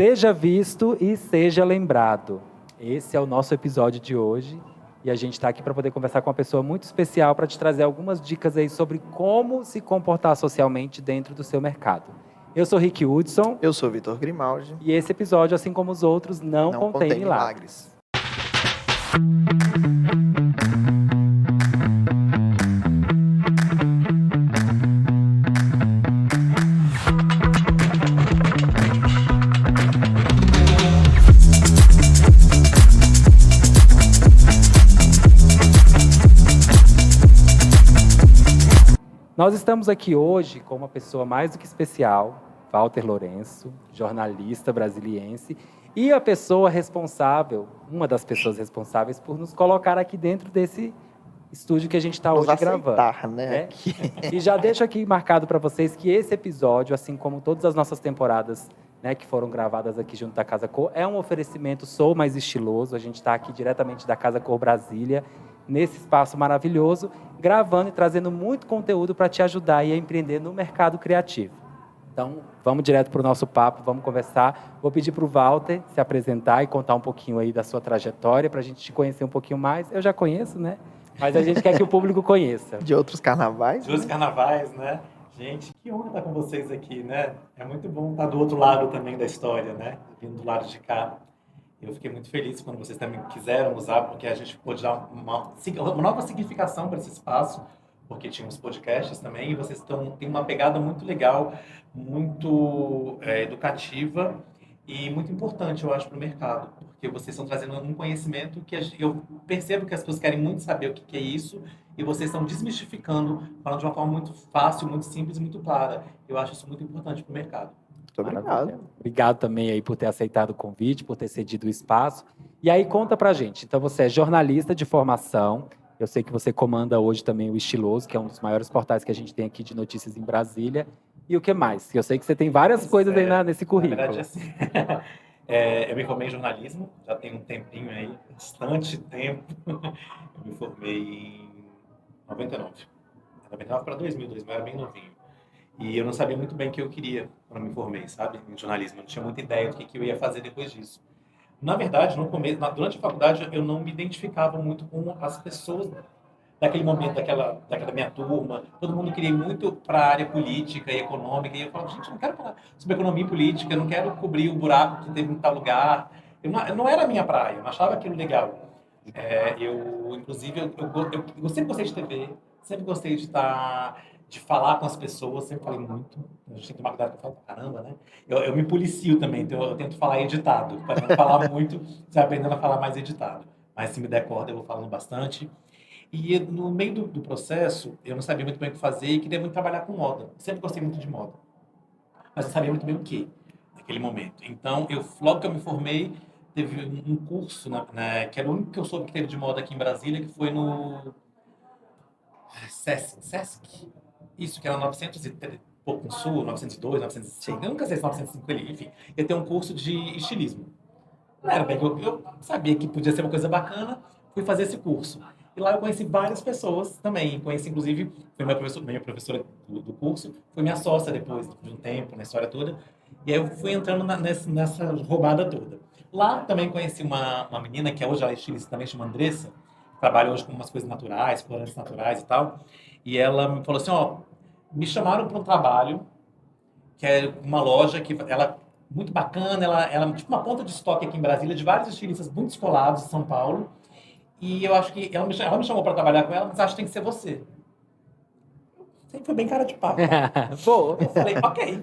Seja visto e seja lembrado. Esse é o nosso episódio de hoje. E a gente está aqui para poder conversar com uma pessoa muito especial para te trazer algumas dicas aí sobre como se comportar socialmente dentro do seu mercado. Eu sou Rick Hudson. Eu sou Vitor Grimaldi. E esse episódio, assim como os outros, não contém milagres. Nós estamos aqui hoje com uma pessoa mais do que especial, Walter Lourenço, jornalista brasiliense, e a pessoa responsável, uma das pessoas responsáveis por nos colocar aqui dentro desse estúdio que a gente está hoje gravando. Né? E já deixo aqui marcado para vocês que esse episódio, assim como todas as nossas temporadas, né, que foram gravadas aqui junto da Casa Cor, é um oferecimento Sou Mais Estiloso. A gente está aqui diretamente da Casa Cor Brasília, nesse espaço maravilhoso, gravando e trazendo muito conteúdo para te ajudar a empreender no mercado criativo. Então, vamos direto para o nosso papo, vamos conversar. Vou pedir para o Walter se apresentar e contar um pouquinho aí da sua trajetória, para a gente te conhecer um pouquinho mais. Eu já conheço, né? Mas a gente quer que o público conheça. De outros carnavais. De outros carnavais, né? Gente, que honra estar com vocês aqui, né? É muito bom estar do outro lado também da história, né? Vindo do lado de cá. Eu fiquei muito feliz quando vocês também quiseram usar, porque a gente pôde dar uma nova significação para esse espaço, porque tinha os podcasts também, e vocês têm uma pegada muito legal, muito educativa e muito importante, eu acho, para o mercado, porque vocês estão trazendo um conhecimento que eu percebo que as pessoas querem muito saber o que é isso, e vocês estão desmistificando, falando de uma forma muito fácil, muito simples e muito clara. Eu acho isso muito importante para o mercado. Muito obrigado. Obrigado também aí por ter aceitado o convite, por ter cedido o espaço. E aí, conta pra gente. Então, você é jornalista de formação. Eu sei que você comanda hoje também o Estiloso, que é um dos maiores portais que a gente tem aqui de notícias em Brasília. E o que mais? Eu sei que você tem várias coisas aí nesse currículo. Na verdade, assim, eu me formei em jornalismo, já tem um tempinho aí, bastante tempo. Eu me formei em 99. 99 para 2000 era bem novinho. E eu não sabia muito bem o que eu queria quando me formei, sabe, em jornalismo. Eu não tinha muita ideia do que eu ia fazer depois disso. Na verdade, no começo, durante a faculdade, eu não me identificava muito com as pessoas daquele momento, daquela minha turma. Todo mundo queria ir muito para a área política e econômica. E eu falava, gente, eu não quero falar sobre economia e política, eu não quero cobrir o buraco que teve em tal lugar. Não era a minha praia, eu não achava aquilo legal. Inclusive, eu sempre gostei de TV, sempre gostei de falar com as pessoas, sempre falei muito. A gente tem que tomar cuidado que eu falo pra caramba, né? Eu me policio também, então eu tento falar editado. Para não falar muito, você vai aprendendo a falar mais editado. Mas se me der corda, eu vou falando bastante. E no meio do processo, eu não sabia muito bem o que fazer e queria muito trabalhar com moda. Eu sempre gostei muito de moda. Mas não sabia muito bem o que, naquele momento. Então, logo que eu me formei, teve um curso, que era o único que eu soube que teve de moda aqui em Brasília, que foi no Sesc. Isso, que era 900 e pouco no Sul, 902, 905. Eu nunca sei se 905 ali. Enfim, eu tenho um curso de estilismo. Não era bem que eu sabia que podia ser uma coisa bacana, fui fazer esse curso. E lá eu conheci várias pessoas também. Conheci, inclusive, foi minha professora do curso, foi minha sócia depois de um tempo, na história toda. E aí eu fui entrando nessa roubada toda. Lá também conheci uma menina, que hoje ela é estilista também, chama Andressa, trabalha hoje com umas coisas naturais, corantes naturais e tal. E ela me falou assim, me chamaram para um trabalho, que é uma loja que ela muito bacana, ela é tipo uma ponta de estoque aqui em Brasília, de vários estilistas muito descolados de São Paulo. E eu acho que ela me chamou para trabalhar com ela, mas acho que tem que ser você. Sempre foi bem cara de pau. Pô. Eu falei, ok.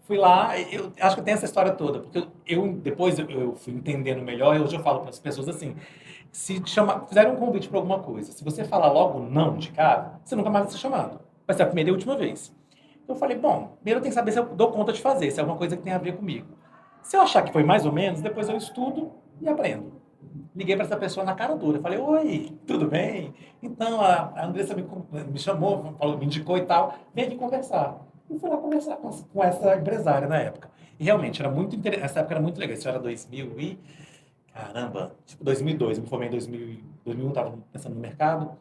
Fui lá, eu acho que tem essa história toda, porque depois eu fui entendendo melhor, e hoje eu falo para as pessoas assim, fizeram um convite para alguma coisa, se você falar logo não de cara, você nunca mais vai ser chamado. Vai ser a primeira e última vez. Eu falei, bom, primeiro eu tenho que saber se eu dou conta de fazer, se é alguma coisa que tem a ver comigo. Se eu achar que foi mais ou menos, depois eu estudo e aprendo. Liguei para essa pessoa na cara dura, falei, oi, tudo bem? Então, a Andressa me chamou, me indicou e tal, vem aqui conversar. E fui lá conversar com essa empresária na época. E realmente, era muito interessante, essa época era muito legal, isso era 2000 e... Caramba, tipo 2002, me formei em 2001, estava pensando no mercado,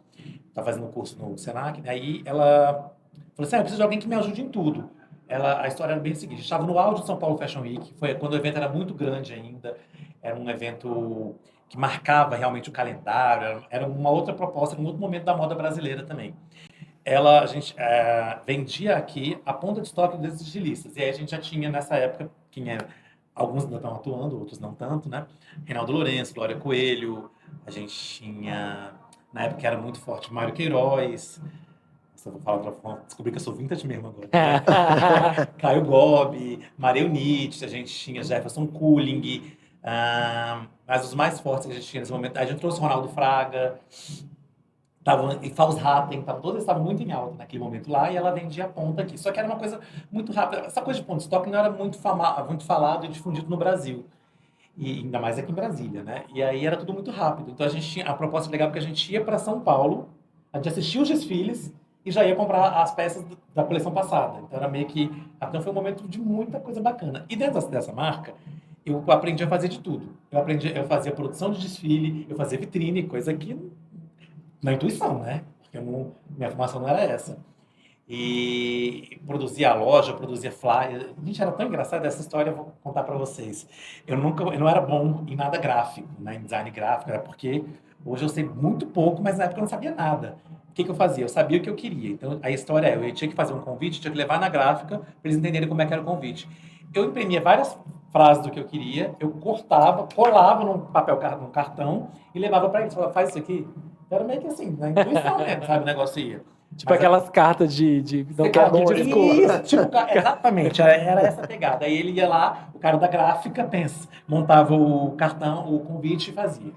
estava fazendo curso no Senac, aí ela falou assim, eu preciso de alguém que me ajude em tudo. a história era bem a seguinte: a gente estava no auge do São Paulo Fashion Week, foi quando o evento era muito grande ainda, era um evento que marcava realmente o calendário, era uma outra proposta, um outro momento da moda brasileira também. A gente vendia aqui a ponta de estoque desses estilistas, e aí a gente já tinha nessa época, alguns ainda estão atuando, outros não tanto, né? Reinaldo Lourenço, Glória Coelho, a gente tinha, na época era muito forte, Mário Queiroz. Se eu vou falar de outra forma, descobri que eu sou vintage mesmo agora. Né? Caio Gobi, Maria Nietzsche, a gente tinha Jefferson Cooling, mas os mais fortes que a gente tinha nesse momento, a gente trouxe Ronaldo Fraga, e Faust Ratten, todos eles estavam muito em alta naquele momento lá, e ela vendia a ponta aqui. Só que era uma coisa muito rápida. Essa coisa de ponta de estoque não era muito falado e difundido no Brasil. E ainda mais aqui em Brasília, né? E aí era tudo muito rápido. Então a gente tinha a proposta legal porque a gente ia para São Paulo, a gente assistia os desfiles e já ia comprar as peças da coleção passada. Então era meio que. Então foi um momento de muita coisa bacana. E dentro dessa marca, eu aprendi a fazer de tudo. Eu fazia produção de desfile, eu fazia vitrine, coisa que na intuição, né? Porque minha formação não era essa. E produzia a loja, produzia flyer. Gente, era tão engraçada essa história, eu vou contar para vocês. Eu não era bom em nada gráfico, né, em design gráfico, era porque hoje eu sei muito pouco, mas na época eu não sabia nada. O que eu fazia? Eu sabia o que eu queria. Então a história eu tinha que fazer um convite, tinha que levar na gráfica para eles entenderem como é que era o convite. Eu imprimia várias frases do que eu queria, eu cortava, colava num cartão e levava para eles. Falava, faz isso aqui. Era meio que assim, na intuição mesmo, sabe? O negócio ia. Tipo aquelas cartas de não quero pedir desculpa. Isso, tipo, exatamente, era essa pegada. Aí ele ia lá, o cara da gráfica, montava o cartão, o convite e fazia.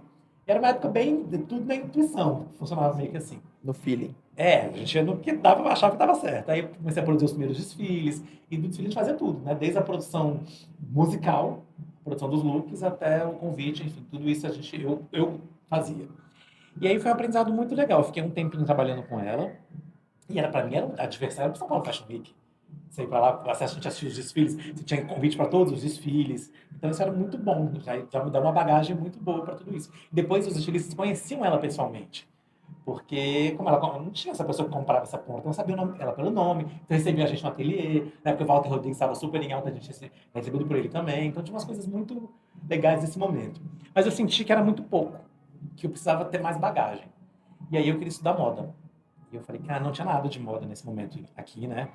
Era uma época bem, tudo na intuição, funcionava meio que assim. No feeling. A gente ia no que dava, eu achava que dava certo. Aí eu comecei a produzir os primeiros desfiles, e do desfile a gente fazia tudo, né? Desde a produção musical, produção dos looks, até o convite, enfim, tudo isso eu fazia. E aí foi um aprendizado muito legal. Eu fiquei um tempinho trabalhando com ela. E para mim era adversário do São Paulo Fashion Week. Você ia para lá, a gente assistia os desfiles, você tinha convite para todos os desfiles. Então isso era muito bom, já me dá uma bagagem muito boa para tudo isso. Depois os estilistas conheciam ela pessoalmente. Porque, como ela não tinha essa pessoa que comprava essa ponta, então eu sabia ela pelo nome, então recebia a gente no ateliê. Na época o Walter Rodrigues estava super em alta, a gente recebido por ele também. Então tinha umas coisas muito legais nesse momento. Mas eu senti que era muito pouco, que eu precisava ter mais bagagem. E aí eu queria estudar moda. E eu falei, cara, não tinha nada de moda nesse momento aqui, né?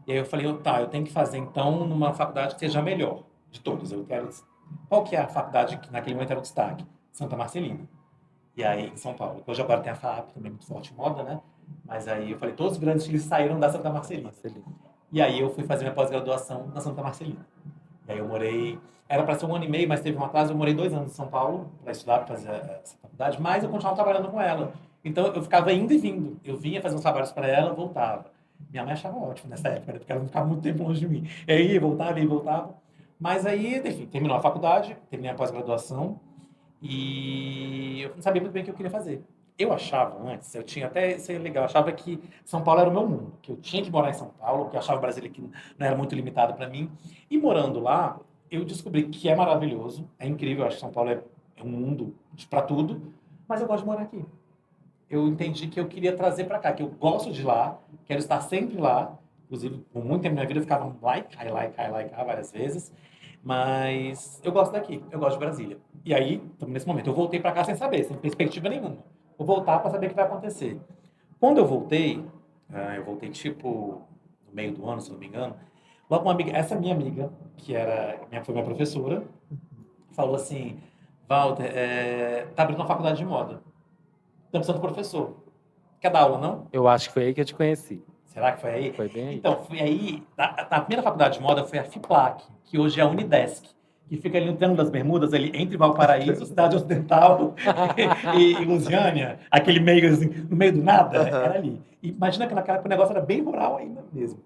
E aí eu falei, eu tenho que fazer então numa faculdade que seja a melhor de todas. Qual que é a faculdade que naquele momento era o destaque? Santa Marcelina. E aí, em São Paulo. Hoje agora tem a FAP, também muito forte em moda, né? Mas aí eu falei, todos os grandes estilos saíram da Santa Marcelina. E aí eu fui fazer minha pós-graduação na Santa Marcelina. E aí eu morei, era para ser 1 ano e meio, mas teve uma atraso, eu morei 2 anos em São Paulo para estudar, para fazer essa faculdade, mas eu continuava trabalhando com ela. Então eu ficava indo e vindo. Eu vinha fazer uns trabalhos para ela, voltava. Minha mãe achava ótimo nessa época, né? Porque ela não ficava muito tempo longe de mim. E aí ia, voltava. Mas aí, enfim, terminou a faculdade, terminei a pós-graduação e eu não sabia muito bem o que eu queria fazer. Eu achava antes, eu tinha até, isso é legal, eu achava que São Paulo era o meu mundo, que eu tinha que morar em São Paulo, que eu achava Brasília que não era muito limitado para mim. E morando lá, eu descobri que é maravilhoso, é incrível, eu acho que São Paulo é um mundo para tudo, mas eu gosto de morar aqui. Eu entendi que eu queria trazer para cá, que eu gosto de lá, quero estar sempre lá. Inclusive, por muito tempo da minha vida eu ficava lá várias vezes. Mas eu gosto daqui, eu gosto de Brasília. E aí, nesse momento, eu voltei para cá sem saber, sem perspectiva nenhuma. Vou voltar para saber o que vai acontecer. Quando eu voltei tipo no meio do ano, se não me engano, logo uma amiga, essa minha amiga, que foi minha professora, falou assim, Walter, tá abrindo uma faculdade de moda. Estamos precisando de professor. Quer dar aula, não? Eu acho que foi aí que eu te conheci. Será que foi aí? Foi bem aí. Então, foi aí. Na primeira faculdade de moda foi a FIPLAC, que hoje é a Unidesc, que fica ali no Triângulo das Bermudas, ali entre Valparaíso, Cidade Ocidental e Lusiânia, aquele meio assim, no meio do nada, era ali. E imagina que naquela época o negócio era bem rural ainda mesmo.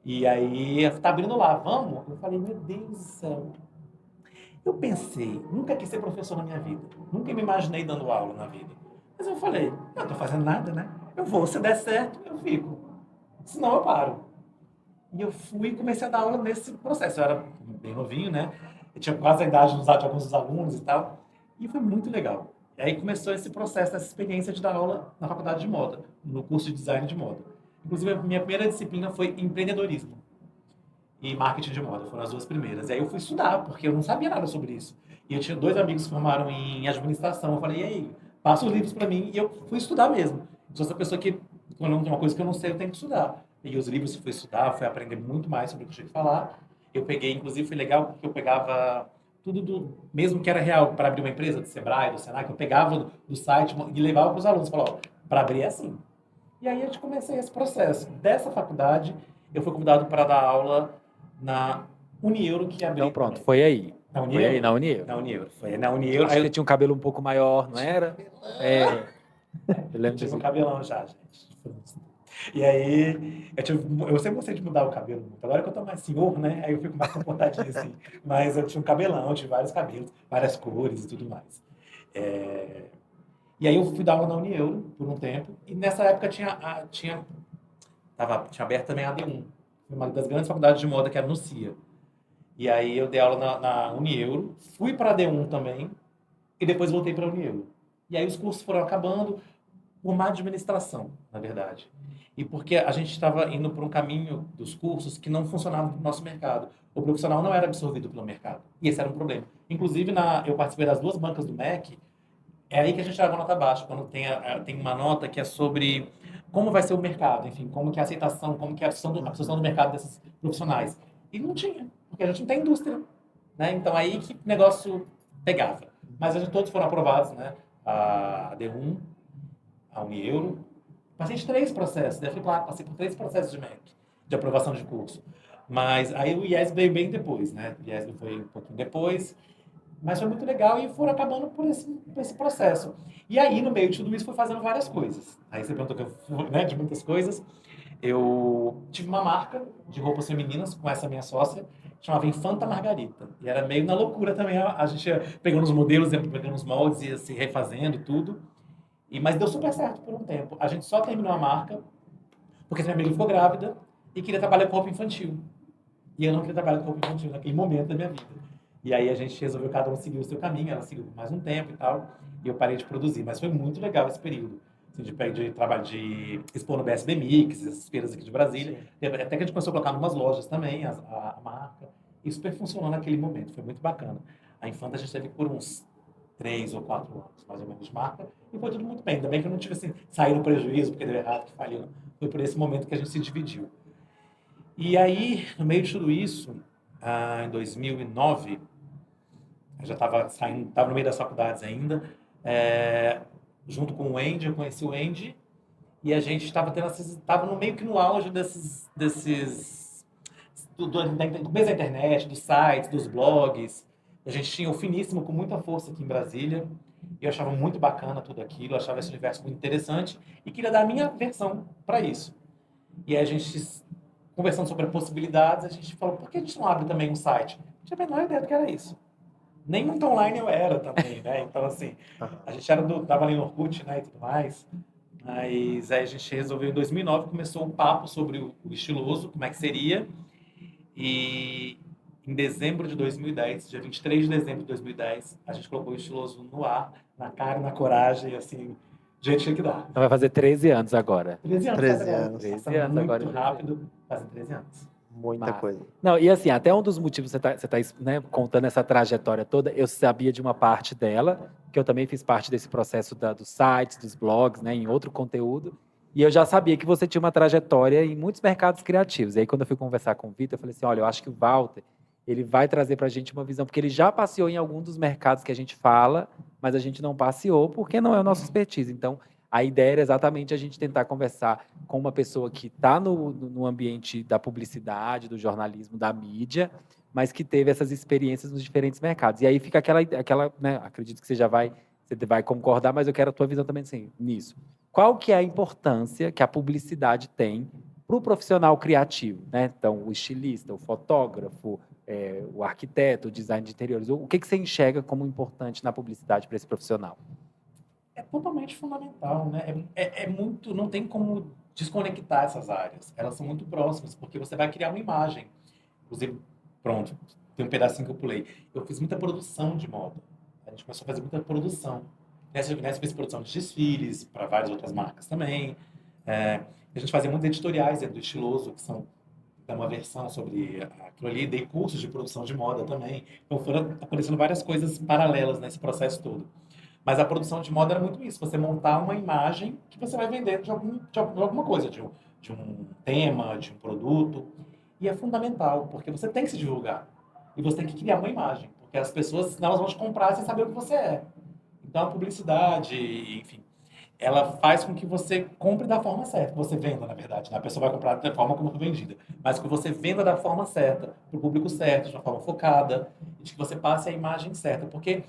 E aí, tá abrindo lá, vamos? Eu falei, meu Deus do céu. Eu pensei, nunca quis ser professor na minha vida. Nunca me imaginei dando aula na vida. Mas eu falei, eu não tô fazendo nada, né? Eu vou, se der certo, eu fico. Senão eu paro. E eu fui e comecei a dar aula nesse processo. Eu era bem novinho, né? Eu tinha quase a idade de alguns dos alunos e tal. E foi muito legal. E aí começou esse processo, essa experiência de dar aula na faculdade de moda, no curso de design de moda. Inclusive, a minha primeira disciplina foi empreendedorismo. e marketing de moda. Foram as duas primeiras. E aí eu fui estudar, porque eu não sabia nada sobre isso. E eu tinha 2 amigos que formaram em administração. Eu falei, e aí, passa os livros para mim. E eu fui estudar mesmo. Eu sou essa pessoa que, quando tem uma coisa que eu não sei, eu tenho que estudar. Peguei os livros, fui estudar, fui aprender muito mais sobre o que eu tinha que falar. Eu peguei, inclusive, foi legal, porque eu pegava tudo mesmo que era real, para abrir uma empresa, do Sebrae, do Senac, eu pegava do site e levava para os alunos. Falava, ó, para abrir é assim. E aí eu comecei esse processo. Dessa faculdade, eu fui convidado para dar aula na Unieuro, que abriu Então pronto, também. foi aí. Na Foi aí, Unieuro? na Unieuro. Na Unieuro. Foi na Unieuro. Acho que você tinha um cabelo um pouco maior, não era? É, eu lembro Tive um disso. cabelão já, gente. E aí, eu sempre gostei de mudar o cabelo muito. Agora que eu tô mais senhor, né? Aí eu fico mais comportadinho assim. Mas eu tinha um cabelão, tive vários cabelos, várias cores e tudo mais. É, E aí eu fui dar aula na Unieuro por um tempo. E nessa época tinha aberto também a AD1. Foi uma das grandes faculdades de moda que era no CIA. E aí eu dei aula na Unieuro, fui para a AD1 também, e depois voltei para a Unieuro. E aí os cursos foram acabando por má administração, na verdade. E porque a gente estava indo por um caminho dos cursos que não funcionava no nosso mercado. O profissional não era absorvido pelo mercado. E esse era um problema. Inclusive, eu participei das 2 bancas do MEC, é aí que a gente tirava nota baixa, quando tem uma nota que é sobre como vai ser o mercado, enfim, como que é a aceitação, como que é a absorção do mercado desses profissionais. E não tinha, porque a gente não tem indústria, né? Então aí que o negócio pegava. Mas todos foram aprovados, né? A D1, a Unieuro. Passei de 3 processos, né? Passei por 3 processos de MEC, de aprovação de curso. Mas aí o IES veio bem depois, né? O IES veio um pouquinho depois. Mas foi muito legal e foram acabando por esse processo. E aí, no meio de tudo isso, fui fazendo várias coisas. Aí você perguntou que eu fui, né, de muitas coisas. Eu tive uma marca de roupas femininas com essa minha sócia, chamava Infanta Margarita. E era meio na loucura também. A gente ia pegando os modelos, ia pegando os moldes, ia se refazendo e tudo. Mas deu super certo por um tempo. A gente só terminou a marca porque essa minha amiga ficou grávida e queria trabalhar com roupa infantil. E eu não queria trabalhar com roupa infantil naquele momento da minha vida. E aí a gente resolveu cada um seguir o seu caminho, ela seguiu por mais um tempo e tal, e eu parei de produzir. Mas foi muito legal esse período. Assim, de trabalho de expor no BSB Mix, essas feiras aqui de Brasília. Até que a gente começou a colocar em umas lojas também, a marca. E super funcionou naquele momento, foi muito bacana. A Infanta a gente teve por uns 3 ou 4 anos, mais ou menos, de marca, e foi tudo muito bem. Ainda bem que eu não tive assim, sair no prejuízo, porque deu errado, que faliu. Foi por esse momento que a gente se dividiu. E aí, no meio de tudo isso, em 2009, eu já estava saindo, estava no meio das faculdades ainda, junto com o Andy, eu conheci o Andy, e a gente estava estava no meio que no auge do mês da internet, dos sites, dos blogs. A gente tinha o Finíssimo com muita força aqui em Brasília, e eu achava muito bacana tudo aquilo, eu achava esse universo muito interessante, e queria dar a minha versão para isso. E aí a gente, conversando sobre possibilidades, a gente falou, por que a gente não abre também um site? Não tinha a menor ideia do que era isso. Nem muito online eu era também, né? Então, assim, a gente tava ali no Orkut, né, e tudo mais. Mas aí a gente resolveu, em 2009, começou um papo sobre o estiloso, como é que seria. E em dezembro de 2010, dia 23 de dezembro de 2010, a gente colocou o estiloso no ar, na cara e na coragem, assim, gente, tinha que dar. Então vai fazer 13 anos agora. 13 anos, 13 agora. anos. 13 Passa anos muito agora. rápido, fazem 13 anos. Muita Massa. coisa. Não, e assim, até um dos motivos que você tá, né, contando essa trajetória toda, eu sabia de uma parte dela, que eu também fiz parte desse processo dos sites, dos blogs, né, em outro conteúdo, e eu já sabia que você tinha uma trajetória em muitos mercados criativos. E aí, quando eu fui conversar com o Vitor, eu falei assim, olha, eu acho que o Walter, ele vai trazer para a gente uma visão, porque ele já passeou em algum dos mercados que a gente fala, mas a gente não passeou porque não é o nosso expertise. Então, a ideia era exatamente a gente tentar conversar com uma pessoa que está no ambiente da publicidade, do jornalismo, da mídia, mas que teve essas experiências nos diferentes mercados. E aí fica aquela, né, acredito que você vai concordar, mas eu quero a tua visão também assim, nisso. Qual que é a importância que a publicidade tem para o profissional criativo, né? Então, o estilista, o fotógrafo, o arquiteto, o design de interiores. O que você enxerga como importante na publicidade para esse profissional? É totalmente fundamental, né? É muito, não tem como desconectar essas áreas. Elas são muito próximas, porque você vai criar uma imagem. Inclusive, pronto, tem um pedacinho que eu pulei. Eu fiz muita produção de moda. A gente começou a fazer muita produção. Nessa fiz produção de desfiles para várias outras marcas também. A gente fazia muitos editoriais dentro do Estiloso, que são até uma versão sobre aquilo ali, dei cursos de produção de moda também. Então foram aparecendo várias coisas paralelas nesse processo todo. Mas a produção de moda era muito isso, você montar uma imagem que você vai vender de alguma coisa, de um tema, de um produto. E é fundamental, porque você tem que se divulgar. E você tem que criar uma imagem, porque as pessoas, senão elas vão te comprar sem saber o que você é. Então a publicidade, enfim, ela faz com que você compre da forma certa, que você venda, na verdade, né? A pessoa vai comprar da forma como foi vendida, mas que você venda da forma certa, para o público certo, de uma forma focada, e de que você passe a imagem certa. Porque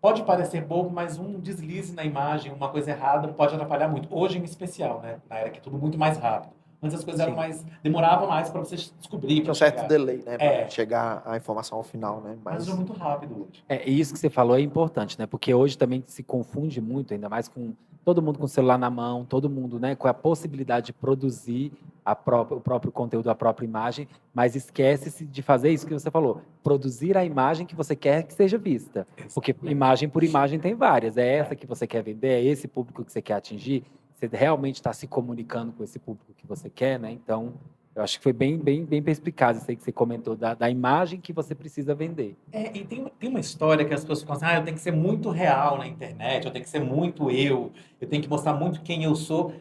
pode parecer bobo, mas um deslize na imagem, uma coisa errada, pode atrapalhar muito. Hoje, em especial, né? Na era que é tudo muito mais rápido. Antes as coisas eram Sim. demoravam mais para você descobrir, Tinha para um certo chegar. delay, né? Pra É, chegar a informação ao final, né? mas hoje é muito rápido hoje. E isso que você falou é importante, né? Porque hoje também se confunde muito, ainda mais com todo mundo com o celular na mão, todo mundo, né, com a possibilidade de produzir o próprio conteúdo, a própria imagem, mas esquece-se de fazer isso que você falou, produzir a imagem que você quer que seja vista. Porque Exatamente. imagem por imagem tem várias. É essa que você quer vender, é esse público que você quer atingir. Você realmente está se comunicando com esse público que você quer, né? Então, eu acho que foi bem perspicaz isso aí que você comentou, da imagem que você precisa vender. E tem uma história que as pessoas ficam assim, eu tenho que ser muito real na internet, eu tenho que ser muito eu tenho que mostrar muito quem eu sou.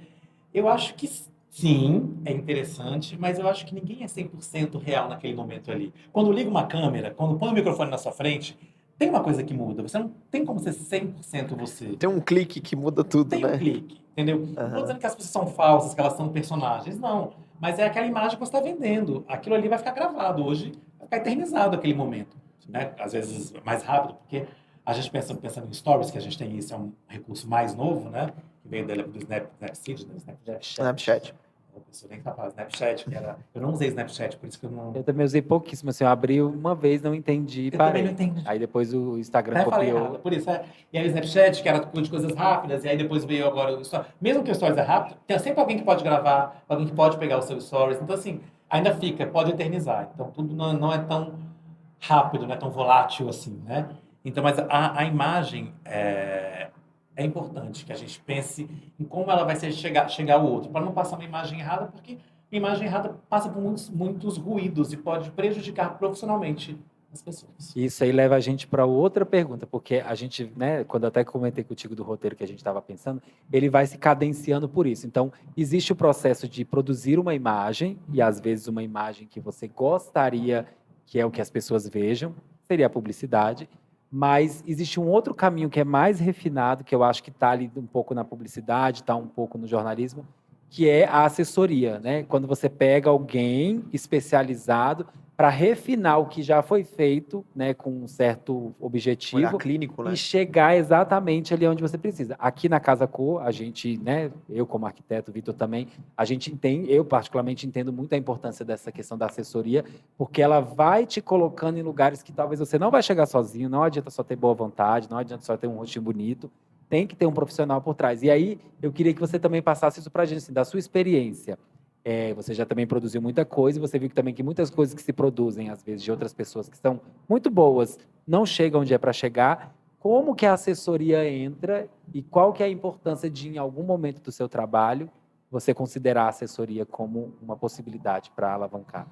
Eu acho que sim, é interessante, mas eu acho que ninguém é 100% real naquele momento ali. Quando liga uma câmera, quando põe o microfone na sua frente, tem uma coisa que muda. Você não tem como ser 100% você. Tem um clique que muda tudo, Tem um né? clique, entendeu? Não estou Aham. dizendo que as pessoas são falsas, que elas são personagens, não. Mas é aquela imagem que você está vendendo. Aquilo ali vai ficar gravado hoje, vai ficar eternizado aquele momento. Né? Às vezes mais rápido, porque a gente pensando em stories, que a gente tem isso, é um recurso mais novo, né? Que veio do Snapseed, né? Snapchat. A pessoa nem capaz, Snapchat, que era... Eu não usei Snapchat, por isso que eu não... Eu também usei pouquíssimo, assim, eu abri uma vez, não entendi e Eu também não parei. entendi. Aí depois o Instagram Até falei copiou. errado, por isso. E aí o Snapchat, que era de coisas rápidas, e aí depois veio agora o Stories. Mesmo que o Stories é rápido, tem sempre alguém que pode gravar, alguém que pode pegar o seu Stories. Então, assim, ainda fica, pode eternizar. Então, tudo não é tão rápido, não é tão volátil assim, né? Então, mas a imagem é importante que a gente pense em como ela vai chegar ao outro, para não passar uma imagem errada, porque a imagem errada passa por muitos ruídos e pode prejudicar profissionalmente as pessoas. Isso aí leva a gente para outra pergunta, porque a gente, né, quando eu até comentei contigo do roteiro que a gente estava pensando, ele vai se cadenciando por isso. Então, existe o processo de produzir uma imagem, e às vezes uma imagem que você gostaria que é o que as pessoas vejam, seria a publicidade, mas existe um outro caminho que é mais refinado, que eu acho que está ali um pouco na publicidade, está um pouco no jornalismo, que é a assessoria, né? Quando você pega alguém especializado para refinar o que já foi feito, né, com um certo Olhar objetivo clínico, né? e chegar exatamente ali onde você precisa. Aqui na Casa Cor, a gente, né, eu como arquiteto, Vitor também, a gente entende, eu particularmente entendo muito a importância dessa questão da assessoria, porque ela vai te colocando em lugares que talvez você não vai chegar sozinho, não adianta só ter boa vontade, não adianta só ter um rostinho bonito, tem que ter um profissional por trás. E aí, eu queria que você também passasse isso para a gente, assim, da sua experiência. Você já também produziu muita coisa e você viu que também que muitas coisas que se produzem, às vezes, de outras pessoas que são muito boas, não chegam onde é para chegar. Como que a assessoria entra e qual que é a importância de, em algum momento do seu trabalho, você considerar a assessoria como uma possibilidade para alavancar?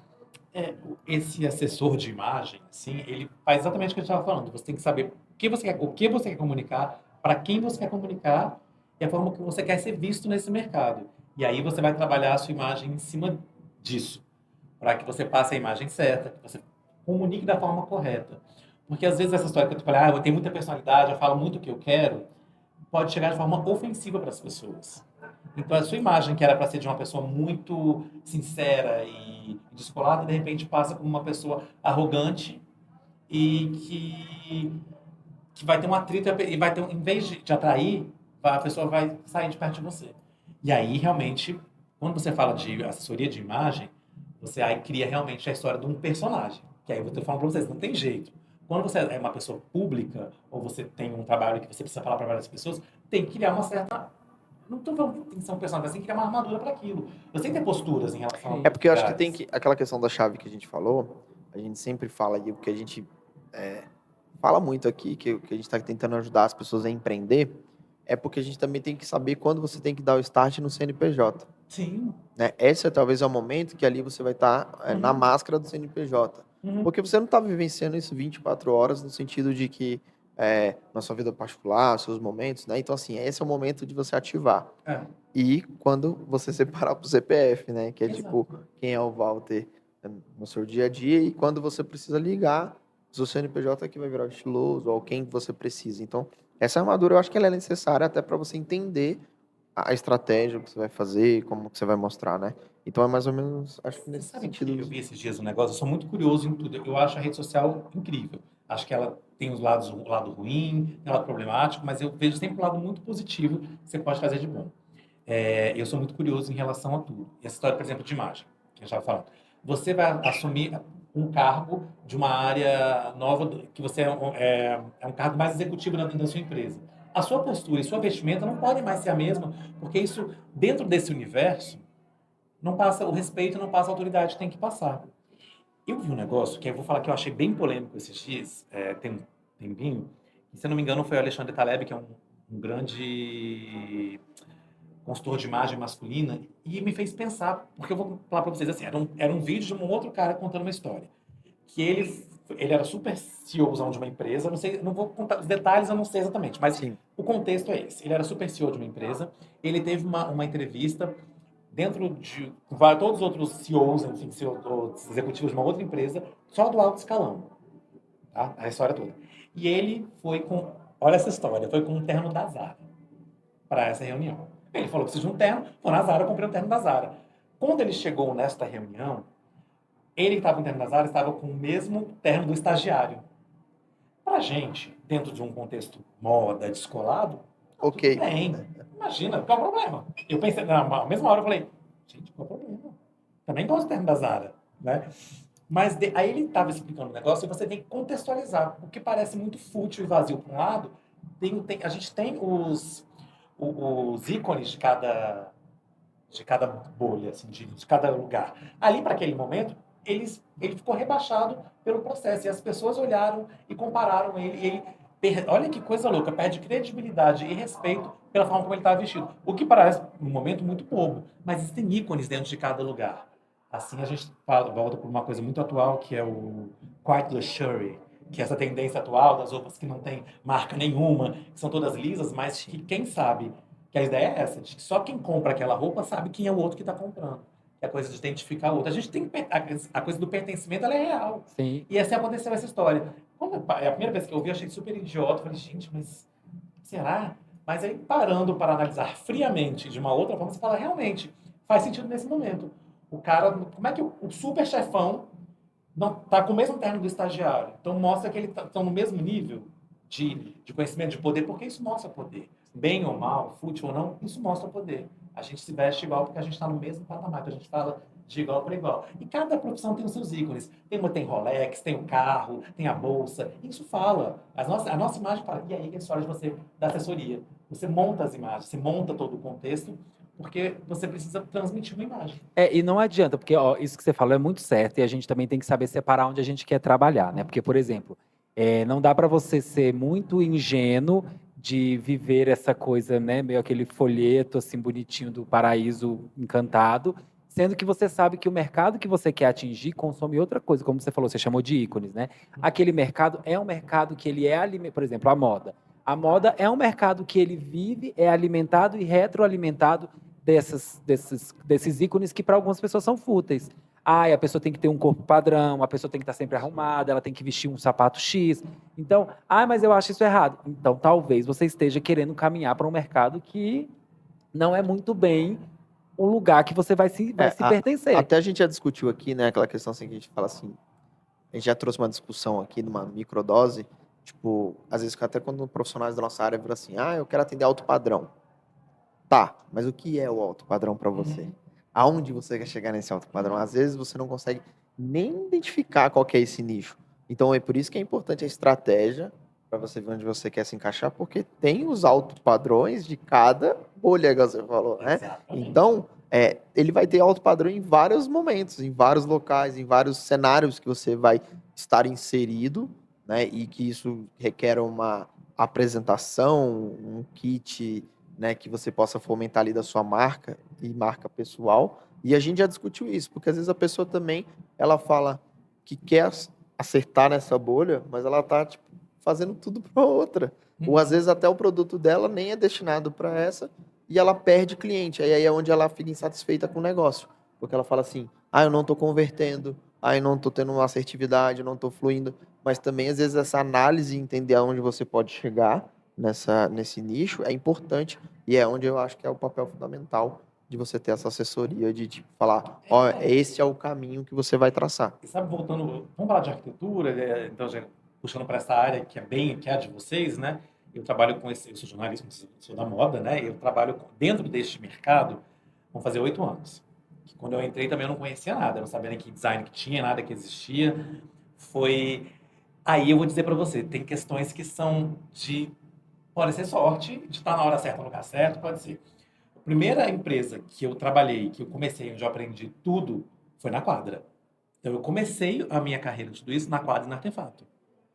Esse assessor de imagem, assim, ele faz exatamente o que a gente estava falando. Você tem que saber o que você quer comunicar, para quem você quer comunicar e a forma que você quer ser visto nesse mercado. E aí você vai trabalhar a sua imagem em cima disso, para que você passe a imagem certa, que você comunique da forma correta. Porque às vezes essa história que eu te falei, eu tenho muita personalidade, eu falo muito o que eu quero, pode chegar de forma ofensiva para as pessoas. Então, a sua imagem, que era para ser de uma pessoa muito sincera e descolada, de repente passa como uma pessoa arrogante e que vai ter um atrito e vai ter, em vez de atrair, a pessoa vai sair de perto de você. E aí, realmente, quando você fala de assessoria de imagem, você aí cria realmente a história de um personagem. Que aí eu estou falando para vocês, não tem jeito. Quando você é uma pessoa pública, ou você tem um trabalho que você precisa falar para várias pessoas, tem que criar uma certa. Não estou falando que tem que ser um personagem, mas tem que criar uma armadura para aquilo. Você tem que ter posturas em relação a É porque eu acho que tem lugares. que. Aquela questão da chave que a gente falou, a gente sempre fala e o que a gente fala muito aqui, que o que a gente está tentando ajudar as pessoas a empreender, é porque a gente também tem que saber quando você tem que dar o start no CNPJ. Sim. né? Esse talvez é o momento que ali você vai estar na Uhum. máscara do CNPJ. Uhum. Porque você não está vivenciando isso 24 horas no sentido de que na sua vida particular, seus momentos, né? Então, assim, esse é o momento de você ativar. É, E quando você separar para o CPF, né? Que é exato. tipo, quem é o Walter no seu dia a dia e quando você precisa ligar, o seu CNPJ que vai virar o estiloso ou quem você precisa. Então, essa armadura eu acho que ela é necessária até para você entender a estratégia que você vai fazer, como que você vai mostrar, né? Então é mais ou menos, acho que Você nesse sabe sentido. que eu vi esses dias um negócio, eu sou muito curioso em tudo. Eu acho a rede social incrível. Acho que ela tem os lados, o lado ruim, tem o lado problemático, mas eu vejo sempre o lado muito positivo que você pode fazer de bom. Eu sou muito curioso em relação a tudo. E essa história, por exemplo, de imagem, que a gente estava falando. Você vai assumir um cargo de uma área nova, que você é um cargo mais executivo dentro da sua empresa. A sua postura e sua vestimenta não podem mais ser a mesma, porque isso, dentro desse universo, não passa o respeito, não passa a autoridade que tem que passar. Eu vi um negócio que eu vou falar que eu achei bem polêmico esses dias, tem um tempinho, e, se eu não me engano foi o Alexandre Taleb, que é um grande consultor de imagem masculina, e me fez pensar, porque eu vou falar para vocês assim, era um vídeo de um outro cara contando uma história, que ele era super CEOzão de uma empresa, não sei, não vou contar os detalhes, eu não sei exatamente, mas Sim. o contexto é esse. Ele era super CEO de uma empresa, ele teve uma entrevista dentro de todos os outros CEOs, enfim, CEOs, executivos de uma outra empresa, só do alto escalão, tá? A história toda. E ele foi olha essa história, foi com um terno da Zara para essa reunião. Ele falou que precisa de um terno, foi na Zara, eu comprei um terno da Zara. Quando ele chegou nesta reunião, ele que estava com o terno da Zara estava com o mesmo terno do estagiário. Pra gente, dentro de um contexto moda, descolado, não, Ok. tudo bem. Imagina, qual é o problema? Eu pensei, na mesma hora eu falei, gente, qual é o problema? Também gosto do terno da Zara, né? Mas aí ele estava explicando o negócio e você tem que contextualizar. O que parece muito fútil e vazio por um lado, a gente tem os ícones de cada bolha, assim, de cada lugar. Ali, para aquele momento, ele ficou rebaixado pelo processo. E as pessoas olharam e compararam ele. Olha que coisa louca, perde credibilidade e respeito pela forma como ele estava vestido. O que parece, no momento, muito bobo. Mas existem ícones dentro de cada lugar. Assim, a gente volta para uma coisa muito atual, que é o Quiet Luxury, que é essa tendência atual das roupas que não tem marca nenhuma, que são todas lisas, mas que quem sabe que a ideia é essa, de que só quem compra aquela roupa sabe quem é o outro que está comprando. É a coisa de identificar o outro. A gente tem a coisa do pertencimento, ela é real. Sim. E assim aconteceu essa história. É a primeira vez que eu vi, eu achei super idiota. Falei, gente, mas será? Mas aí, parando para analisar friamente de uma outra forma, você fala, realmente, faz sentido nesse momento. O cara, como é que o super chefão não tá com o mesmo terno do estagiário? Então mostra que eles estão no mesmo nível de conhecimento, de poder, porque isso mostra poder. Bem ou mal, fútil ou não, isso mostra poder. A gente se veste igual porque a gente está no mesmo patamar, que a gente fala de igual para igual. E cada profissão tem os seus ícones. Tem Rolex, tem o carro, tem a bolsa. Isso fala. A nossa imagem fala. E aí, a história de você, da assessoria. Você monta as imagens, você monta todo o contexto, porque você precisa transmitir uma imagem. E não adianta, porque ó, isso que você falou é muito certo, e a gente também tem que saber separar onde a gente quer trabalhar, né? Porque, por exemplo, não dá para você ser muito ingênuo de viver essa coisa, né? Meio aquele folheto assim bonitinho do paraíso encantado, sendo que você sabe que o mercado que você quer atingir consome outra coisa, como você falou, você chamou de ícones, né? Aquele mercado é um mercado que ele por exemplo, a moda. A moda é um mercado que ele vive, é alimentado e retroalimentado desses ícones que para algumas pessoas são fúteis. A pessoa tem que ter um corpo padrão, a pessoa tem que estar sempre arrumada, ela tem que vestir um sapato X. Então, mas eu acho isso errado. Então, talvez você esteja querendo caminhar para um mercado que não é muito bem o lugar que você vai se pertencer. Até a gente já discutiu aqui, né, aquela questão assim que a gente fala assim, a gente já trouxe uma discussão aqui numa microdose, tipo, às vezes até quando profissionais da nossa área viram assim, eu quero atender alto padrão. Tá, mas o que é o alto padrão para você? Aonde você quer chegar nesse alto padrão? Às vezes você não consegue nem identificar qual que é esse nicho. Então é por isso que é importante a estratégia para você ver onde você quer se encaixar, porque tem os altos padrões de cada bolha que você falou, né? Exatamente. Então, ele vai ter alto padrão em vários momentos, em vários locais, em vários cenários que você vai estar inserido, né? E que isso requer uma apresentação, um kit né, que você possa fomentar ali da sua marca e marca pessoal. E a gente já discutiu isso, porque às vezes a pessoa também, ela fala que quer acertar nessa bolha, mas ela tá, tipo, fazendo tudo para outra. Ou às vezes até o produto dela nem é destinado para essa e ela perde cliente. Aí é onde ela fica insatisfeita com o negócio. Porque ela fala assim, eu não estou convertendo, eu não estou tendo uma assertividade, eu não estou fluindo. Mas também, às vezes, essa análise e entender aonde você pode chegar nesse nicho é importante e é onde eu acho que é o papel fundamental de você ter essa assessoria, de tipo, falar, esse é o caminho que você vai traçar. E sabe, voltando, vamos falar de arquitetura, então, já puxando para essa área que é a de vocês, né? Eu trabalho com eu sou jornalista, sou da moda, né? Eu trabalho dentro deste mercado, vão fazer 8 anos. Que quando eu entrei também eu não conhecia nada, eu não sabia nem que design que tinha, nada que existia. Aí eu vou dizer para você, tem questões que são pode ser sorte, de estar na hora certa no lugar certo, pode ser. A primeira empresa que eu trabalhei, que eu comecei, onde eu aprendi tudo, foi na quadra. Então, eu comecei a minha carreira de tudo isso na quadra e na Artefato.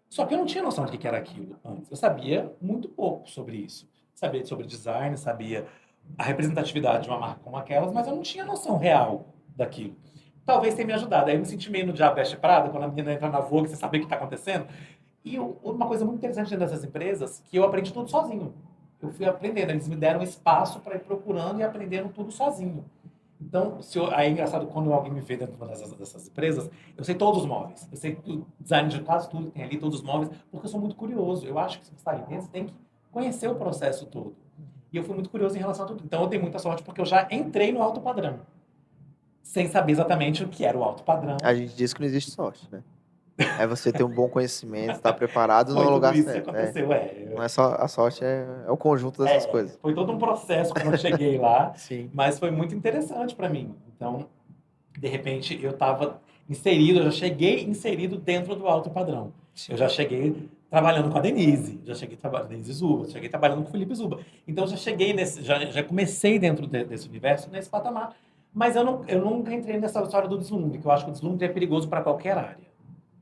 Só que eu não tinha noção do que era aquilo antes. Eu sabia muito pouco sobre isso. Sabia sobre design, sabia a representatividade de uma marca como aquelas, mas eu não tinha noção real daquilo. Talvez tenha me ajudado. Aí eu me senti meio no Diabo Veste Prada, quando a menina entra na Vogue, você sabe o que está acontecendo. E uma coisa muito interessante dentro dessas empresas, que eu aprendi tudo sozinho. Eu fui aprendendo, eles me deram espaço para ir procurando e aprendendo tudo sozinho. Então, aí é engraçado, quando alguém me vê dentro de uma dessas empresas, eu sei todos os móveis. Eu sei o design de quase tudo que tem ali, todos os móveis, porque eu sou muito curioso. Eu acho que se você está ali dentro, você tem que conhecer o processo todo. E eu fui muito curioso em relação a tudo. Então, eu dei muita sorte, porque eu já entrei no alto padrão, sem saber exatamente o que era o alto padrão. A gente diz que não existe sorte, né? É você ter um bom conhecimento, estar preparado Foi no lugar tudo isso certo. que aconteceu, Não é só a sorte, é o conjunto dessas coisas. Foi todo um processo quando eu cheguei lá, Sim. mas foi muito interessante para mim. Então, de repente, eu estava inserido, eu já cheguei inserido dentro do alto padrão. Sim. Eu já cheguei trabalhando com a Denise, já cheguei trabalhando com a Denise Zuba, cheguei trabalhando com o Felipe Zuba. Então, já cheguei já comecei dentro desse universo, nesse patamar. Mas eu nunca entrei nessa história do deslumbre, que eu acho que o deslumbre é perigoso para qualquer área.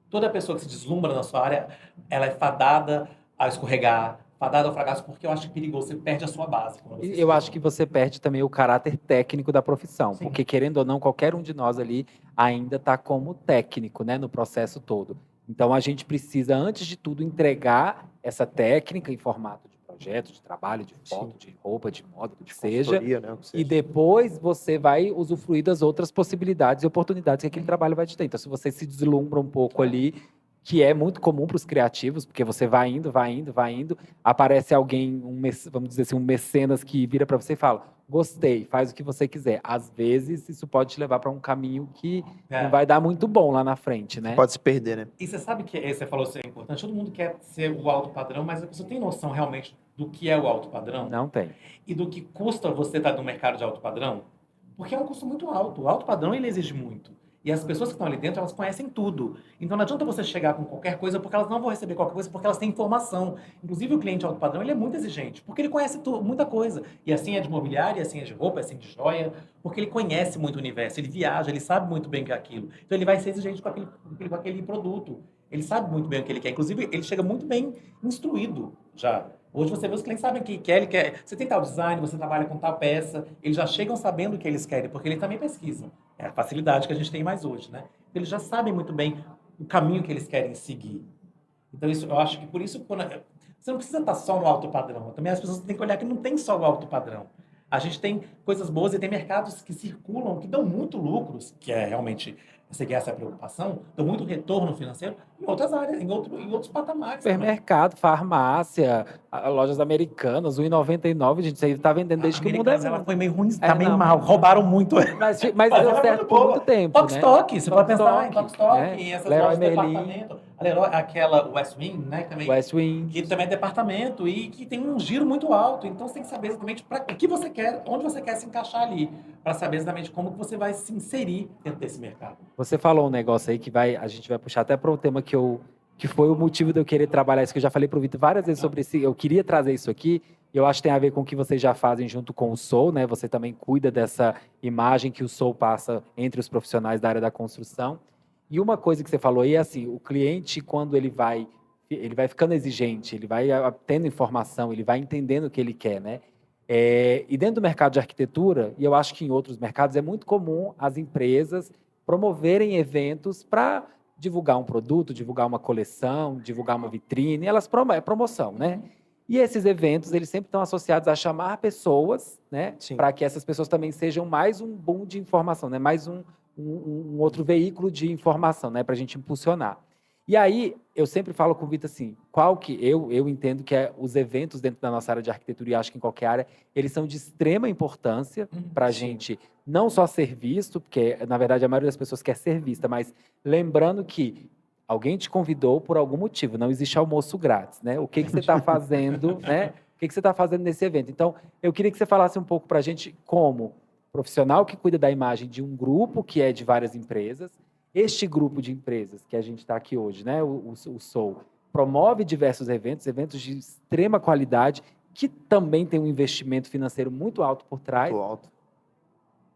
Toda pessoa que se deslumbra na sua área, ela é fadada a escorregar, fadada ao fracasso, porque eu acho perigoso, você perde a sua base. Eu acho que você perde também o caráter técnico da profissão, Sim. porque querendo ou não, qualquer um de nós ali ainda está como técnico, né, no processo todo. Então a gente precisa, antes de tudo, entregar essa técnica em formato de projeto, de trabalho, de foto, de roupa, de moda, do que seja, Né, e depois você vai usufruir das outras possibilidades e oportunidades que aquele trabalho vai te ter. Então, se você se deslumbra um pouco ali, que é muito comum para os criativos, porque você vai indo, aparece alguém, vamos dizer assim, um mecenas que vira para você e fala, gostei, faz o que você quiser. Às vezes, isso pode te levar para um caminho que não vai dar muito bom lá na frente, né? Pode se perder, né? E você sabe que você falou que é importante, todo mundo quer ser o alto padrão, mas a pessoa tem noção realmente do que é o alto padrão? Não tem. E do que custa você estar no mercado de alto padrão? Porque é um custo muito alto. O alto padrão, ele exige muito. E as pessoas que estão ali dentro, elas conhecem tudo. Então não adianta você chegar com qualquer coisa, porque elas não vão receber qualquer coisa, porque elas têm informação. Inclusive o cliente alto padrão, ele é muito exigente, porque ele conhece muita coisa. E assim é de mobiliário, e assim é de roupa, e assim é de joia, porque ele conhece muito o universo, ele viaja, ele sabe muito bem o que é aquilo. Então ele vai ser exigente com aquele produto. Ele sabe muito bem o que ele quer. Inclusive, ele chega muito bem instruído já. Hoje você vê os clientes sabem o que quer, ele quer. Você tem tal design, você trabalha com tal peça, eles já chegam sabendo o que eles querem, porque eles também pesquisam. É a facilidade que a gente tem mais hoje, né? Eles já sabem muito bem o caminho que eles querem seguir. Então, eu acho que por isso, você não precisa estar só no alto padrão. Também as pessoas têm que olhar que não tem só o alto padrão. A gente tem coisas boas e tem mercados que circulam, que dão muito lucros, que é realmente seguir essa preocupação, dão muito retorno financeiro em outras áreas, em outros patamares. Supermercado, farmácia, lojas americanas, R$1,99, gente, isso aí tá vendendo desde que o mundo é mundo. Ela foi meio ruim, tá meio mal, roubaram muito. Mas deu certo por muito tempo, Toque né? Stock, você pode pensar em Toque Stock, né? em essas Leroy lojas de Merlin. departamento. A Leroy, aquela West Wing, né? Também, West Wing. que também é departamento e que tem um giro muito alto. Então você tem que saber exatamente o que você quer, onde você quer se encaixar ali, para saber exatamente como que você vai se inserir dentro desse mercado. Você falou um negócio aí que a gente vai puxar até para o tema que foi o motivo de eu querer trabalhar isso, que eu já falei para o Vitor várias vezes sobre isso. Eu queria trazer isso aqui, e eu acho que tem a ver com o que vocês já fazem junto com o Soul, né? Você também cuida dessa imagem que o Soul passa entre os profissionais da área da construção. E uma coisa que você falou aí é assim, o cliente, quando ele vai ficando exigente, ele vai tendo informação, ele vai entendendo o que ele quer, né? E dentro do mercado de arquitetura, e eu acho que em outros mercados, é muito comum as empresas promoverem eventos para divulgar um produto, divulgar uma coleção, divulgar uma vitrine, é promoção, né? E esses eventos, eles sempre estão associados a chamar pessoas, né? Sim. Para que essas pessoas também sejam mais um boom de informação, né? Mais um outro veículo de informação, né? Para a gente impulsionar. E aí, eu sempre falo com o Vitor assim, qual que eu entendo que os eventos dentro da nossa área de arquitetura, e acho que em qualquer área, eles são de extrema importância para a gente não só ser visto, porque, na verdade, a maioria das pessoas quer ser vista, mas lembrando que alguém te convidou por algum motivo, não existe almoço grátis, né? O que você está fazendo, né? O que você está fazendo nesse evento? Então, eu queria que você falasse um pouco para a gente como profissional que cuida da imagem de um grupo que é de várias empresas. Este grupo de empresas que a gente está aqui hoje, né? O Soul, promove diversos eventos de extrema qualidade, que também tem um investimento financeiro muito alto por trás. Muito alto.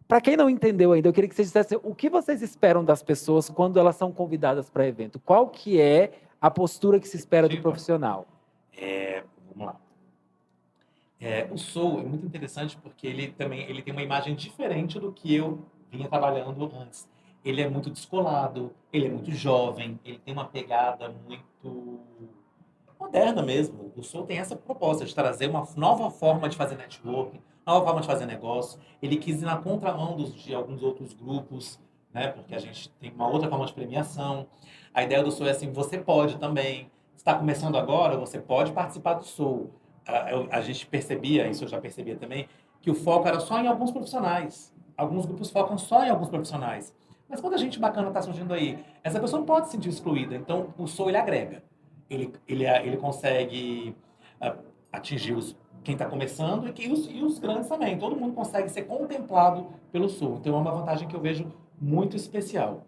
Para quem não entendeu ainda, eu queria que vocês dissessem o que vocês esperam das pessoas quando elas são convidadas para evento. Qual que é a postura que se espera do profissional? Vamos lá. O Soul é muito interessante porque ele tem uma imagem diferente do que eu vinha trabalhando antes. Ele é muito descolado, ele é muito jovem, ele tem uma pegada muito moderna mesmo. O Soul tem essa proposta de trazer uma nova forma de fazer networking, nova forma de fazer negócio. Ele quis ir na contramão de alguns outros grupos, né? Porque a gente tem uma outra forma de premiação. A ideia do Soul é assim, você pode também. Está começando agora, você pode participar do Soul. A gente percebia, isso eu já percebia também, que o foco era só em alguns profissionais. Alguns grupos focam só em alguns profissionais. Mas quando a gente bacana está surgindo aí, essa pessoa não pode se sentir excluída. Então, o Soul, ele agrega. Ele consegue atingir quem está começando e os grandes também. Todo mundo consegue ser contemplado pelo Soul. Então, é uma vantagem que eu vejo muito especial.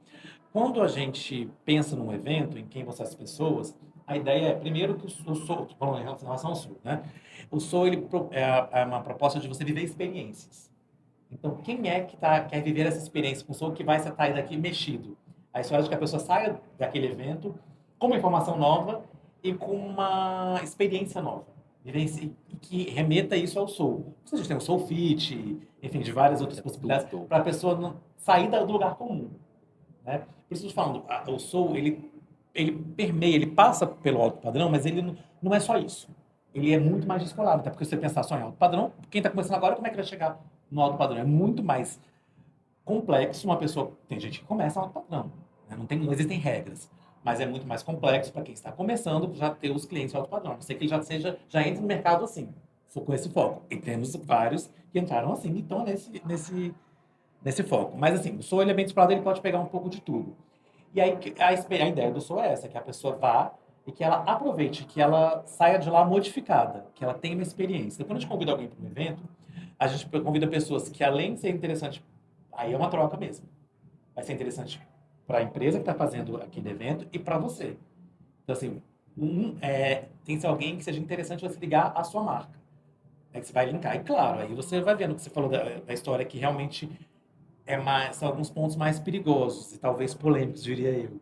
Quando a gente pensa num evento, em quem vão ser as pessoas, a ideia é, primeiro, que o Soul, falando em relação ao Soul, né? O Soul é uma proposta de você viver experiências. Então, quem é que quer viver essa experiência com o Soul que vai sair daqui mexido? A história de que a pessoa saia daquele evento com uma informação nova e com uma experiência nova. E que remeta isso ao Soul. A gente tem o Soul Fit, enfim, de várias outras possibilidades, para a pessoa não sair do lugar comum. Né? Por isso eu estou falando, o Soul, ele permeia, ele passa pelo alto padrão, mas ele não é só isso. Ele é muito mais descolado, até porque se você pensar só em alto padrão, quem está começando agora, como é que vai chegar no alto padrão? É muito mais complexo uma pessoa... Tem gente que começa no alto padrão, né? Não existem regras, mas é muito mais complexo para quem está começando já ter os clientes alto padrão. Não sei que ele já entre no mercado assim, com esse foco. E temos vários que entraram assim e estão nesse foco. Mas assim, o Soul, ele é bem disparado, ele pode pegar um pouco de tudo. E aí a ideia do Soul é essa, que a pessoa vá e que ela aproveite, que ela saia de lá modificada, que ela tenha uma experiência. Quando a gente convida alguém para um evento, a gente convida pessoas que, além de ser interessante, aí é uma troca mesmo. Vai ser interessante para a empresa que está fazendo aquele evento e para você. Então, assim, tem que ser alguém que seja interessante você ligar à sua marca. É que você vai linkar. E, claro, aí você vai vendo o que você falou da história, que realmente são alguns pontos mais perigosos e talvez polêmicos, diria eu.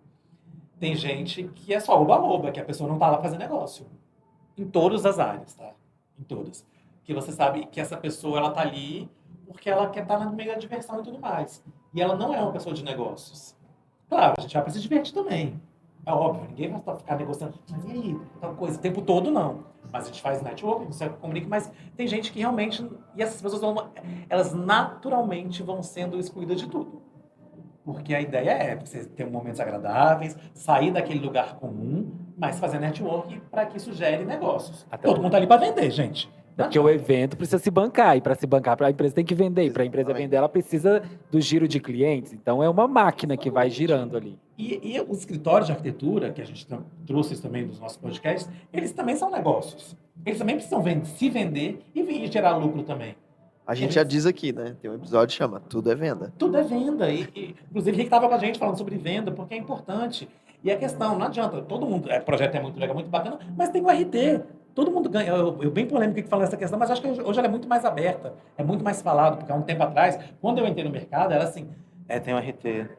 Tem gente que é só oba-oba, que a pessoa não está lá fazendo negócio. Em todas as áreas, tá? Em todas. Que você sabe que essa pessoa, ela tá ali porque ela quer estar no meio da diversão e tudo mais. E ela não é uma pessoa de negócios. Claro, a gente vai para se divertir também. É óbvio, ninguém vai ficar negociando. Mas e aí? Tal coisa. O tempo todo, não. Mas a gente faz networking, você comunica, mas tem gente que realmente... E essas pessoas, elas naturalmente vão sendo excluídas de tudo. Porque a ideia é você ter momentos agradáveis, sair daquele lugar comum, mas fazer networking para que isso gere negócios. Todo mundo está ali para vender, gente. Porque o evento precisa se bancar, e para se bancar, a empresa tem que vender, e para a empresa vender, ela precisa do giro de clientes. Então, é uma máquina que vai girando ali. E os escritórios de arquitetura, que a gente trouxe isso também dos nossos podcasts, eles também são negócios. Eles também precisam se vender e gerar lucro também. A gente já diz aqui, né? Tem um episódio que chama Tudo é Venda. Tudo é venda. Inclusive, o Rick estava com a gente falando sobre venda, porque é importante. E a questão, não adianta, todo mundo, o projeto é muito legal, muito bacana, mas tem o RT. Todo mundo ganha. Eu bem polêmico que fala essa questão, mas acho que hoje ela é muito mais aberta, é muito mais falado, porque há um tempo atrás, quando eu entrei no mercado, era assim, tem o RT,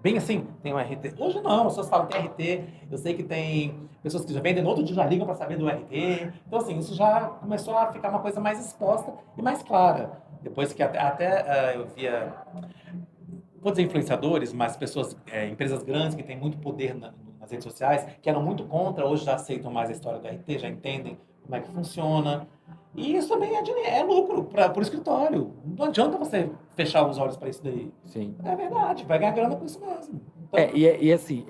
bem assim, tem um RT. Hoje não, as pessoas falam que tem RT, eu sei que tem pessoas que já vendem, no outro dia já ligam para saber do RT. Então, assim, isso já começou a ficar uma coisa mais exposta e mais clara. Depois que até eu via, vou dizer influenciadores, mas pessoas, empresas grandes que têm muito poder nas redes sociais, que eram muito contra, hoje já aceitam mais a história do RT, já entendem como é que funciona. E isso também é lucro para o escritório. Não adianta você fechar os olhos para isso daí. Sim. É verdade, vai ganhar grana com isso mesmo. Então, E assim,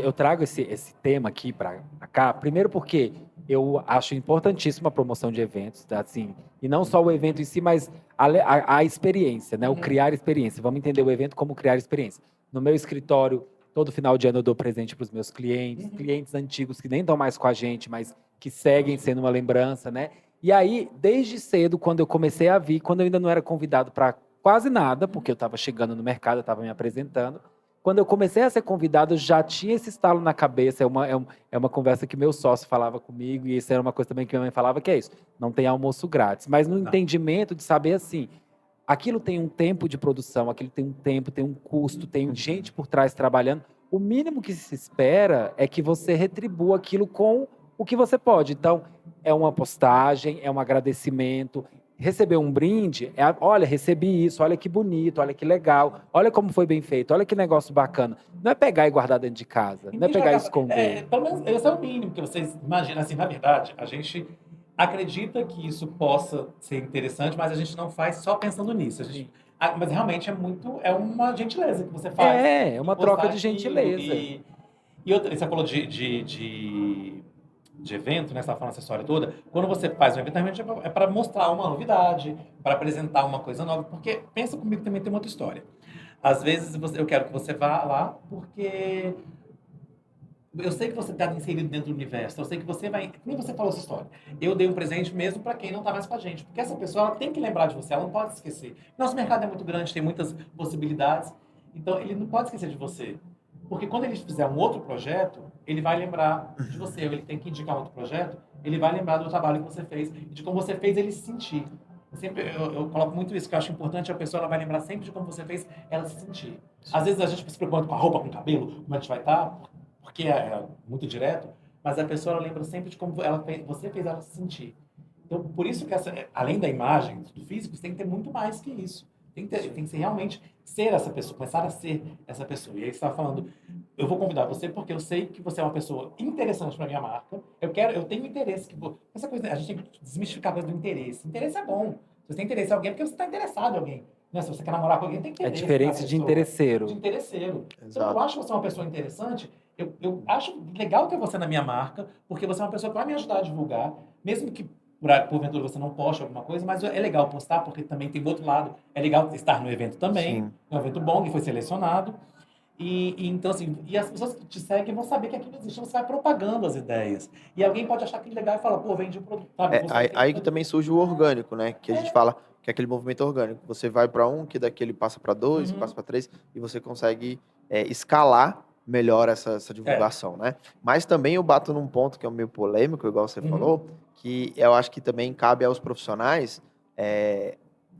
eu trago esse tema aqui para cá, primeiro porque eu acho importantíssima a promoção de eventos, tá? Assim, e não só o evento em si, mas a experiência, né? O criar experiência. Vamos entender o evento como criar experiência. No meu escritório, todo final de ano eu dou presente para os meus clientes, clientes antigos que nem estão mais com a gente, mas que seguem sendo uma lembrança, né? E aí, desde cedo, quando eu comecei a vir, quando eu ainda não era convidado para quase nada, porque eu estava chegando no mercado, eu estava me apresentando, quando eu comecei a ser convidado, eu já tinha esse estalo na cabeça. É uma conversa que meu sócio falava comigo, e isso era uma coisa também que minha mãe falava, que é isso, não tem almoço grátis. Mas no não. entendimento de saber assim, aquilo tem um tempo de produção, aquilo tem um tempo, tem um custo, tem gente por trás trabalhando. O mínimo que se espera é que você retribua aquilo com o que você pode. Então, é uma postagem, é um agradecimento. Receber um brinde, olha, recebi isso, olha que bonito, olha que legal, olha como foi bem feito, olha que negócio bacana. Não é pegar e guardar dentro de casa, não é pegar e esconder. Pelo menos esse é o mínimo que vocês imaginam. Assim, na verdade, a gente acredita que isso possa ser interessante, mas a gente não faz só pensando nisso. Mas realmente é uma gentileza que você faz É em uma troca postar de aquilo. gentileza. Você falou de evento, né? Você estava falando essa história toda. Quando você faz um evento, realmente é para mostrar uma novidade, para apresentar uma coisa nova. Porque pensa comigo também tem uma outra história. Às vezes eu quero que você vá lá porque eu sei que você está inserido dentro do universo, eu sei que você vai. Nem você falou essa história. Eu dei um presente mesmo para quem não está mais com a gente, porque essa pessoa ela tem que lembrar de você, ela não pode esquecer. Nosso mercado é muito grande, tem muitas possibilidades, então ele não pode esquecer de você. Porque quando ele fizer um outro projeto, ele vai lembrar de você, ou ele tem que indicar outro projeto, ele vai lembrar do trabalho que você fez, e de como você fez ele se sentir. Eu coloco muito isso, que eu acho importante, a pessoa ela vai lembrar sempre de como você fez ela se sentir. Às vezes a gente se preocupa com a roupa, com o cabelo, como a gente vai estar, porque é muito direto, mas a pessoa ela lembra sempre de como você fez ela se sentir. Então, por isso que além da imagem, do físico, você tem que ter muito mais que isso. Tem que ser realmente ser essa pessoa, começar a ser essa pessoa. E aí você está falando, eu vou convidar você porque eu sei que você é uma pessoa interessante para minha marca. Eu tenho interesse essa coisa, a gente tem que desmistificar a coisa do interesse. Interesse é bom. Se você tem interesse em alguém, é porque você está interessado em alguém. Né? Se você quer namorar com alguém, tem É interesse na diferente de pessoa. interesseiro. De interesseiro. Então, eu Exato. acho você uma pessoa interessante. Eu acho legal ter você na minha marca, porque você é uma pessoa que vai me ajudar a divulgar, mesmo que porventura você não poste alguma coisa, mas é legal postar, porque também tem o outro lado. É legal estar no evento também, Sim. é um evento bom que foi selecionado. Então, assim, e as pessoas que te seguem vão saber que aquilo existe, você vai propagando as ideias. E alguém pode achar aquilo legal e falar, pô, vende um produto, sabe? É, aí que também surge o orgânico, né? Que a gente fala que é aquele movimento orgânico. Você vai para um, que daquele passa para dois, que passa para três, e você consegue escalar melhor essa divulgação, né? Mas também eu bato num ponto que é meio polêmico, igual você falou, que eu acho que também cabe aos profissionais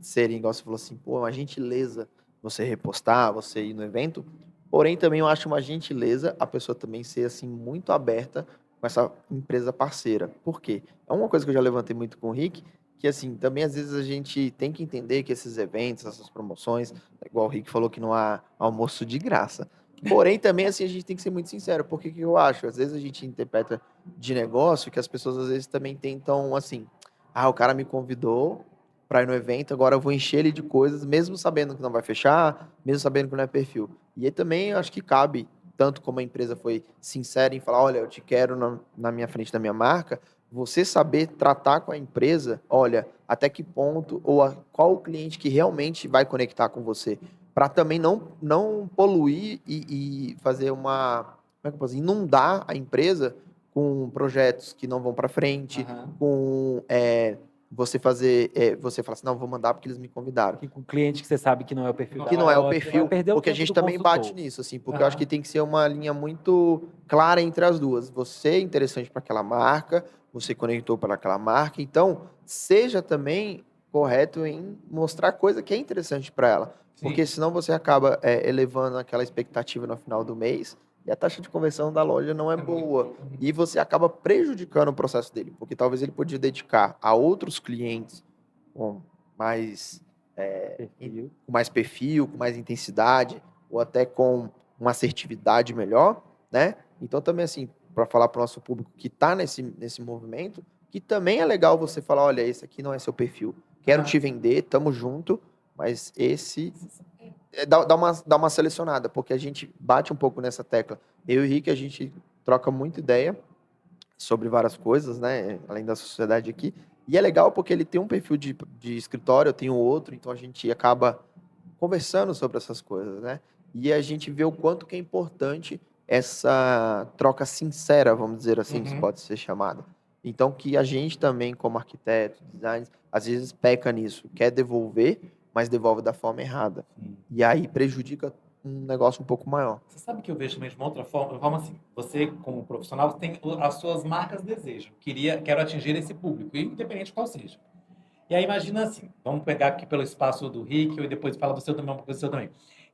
serem, igual você falou assim, pô, é uma gentileza você repostar, você ir no evento. Porém, também eu acho uma gentileza a pessoa também ser assim muito aberta com essa empresa parceira. Por quê? É uma coisa que eu já levantei muito com o Rick, que assim, também às vezes a gente tem que entender que esses eventos, essas promoções, igual o Rick falou que não há almoço de graça. Porém, também assim, a gente tem que ser muito sincero, porque que eu acho? Às vezes a gente interpreta de negócio que as pessoas às vezes também tentam assim, o cara me convidou para ir no evento, agora eu vou encher ele de coisas, mesmo sabendo que não vai fechar, mesmo sabendo que não é perfil. E aí também eu acho que cabe, tanto como a empresa foi sincera em falar, olha, eu te quero na minha frente da minha marca, você saber tratar com a empresa, olha, até que ponto, ou qual o cliente que realmente vai conectar com você, para também não poluir e fazer como é que eu posso dizer? Inundar a empresa com projetos que não vão para frente, com você falar assim, não, vou mandar porque eles me convidaram. Que com cliente que você sabe que não é o perfil da Que não é o hora, você vai perfil, perder o porque a tempo gente do também bate consultor. nisso, assim, porque eu acho que tem que ser uma linha muito clara entre as duas. Você é interessante para aquela marca, você conectou para aquela marca, então seja também correto em mostrar coisa que é interessante para ela. Sim. Porque senão você acaba elevando aquela expectativa no final do mês e a taxa de conversão da loja não é boa. E você acaba prejudicando o processo dele, porque talvez ele podia dedicar a outros clientes com mais, Perfil. com mais perfil, com mais intensidade, ou até com uma assertividade melhor, né? Então também assim, para falar para o nosso público que está nesse movimento, que também é legal você falar, olha, esse aqui não é seu perfil. Quero te vender, tamo junto, mas esse dá uma selecionada, porque a gente bate um pouco nessa tecla. Eu e o Rick, a gente troca muita ideia sobre várias coisas, né? Além da sociedade aqui. E é legal porque ele tem um perfil de escritório, eu tenho outro, então a gente acaba conversando sobre essas coisas, né? E a gente vê o quanto que é importante essa troca sincera, vamos dizer assim, que pode ser chamada. Então, que a gente também, como arquiteto, design, às vezes peca nisso, quer devolver, mas devolve da forma errada. Sim. E aí prejudica um negócio um pouco maior. Você sabe que eu vejo também de uma outra forma assim, você como profissional tem as suas marcas desejam, quero atingir esse público, independente de qual seja. E aí imagina assim, vamos pegar aqui pelo espaço do Rick e depois fala do seu também, uma coisa do seu também.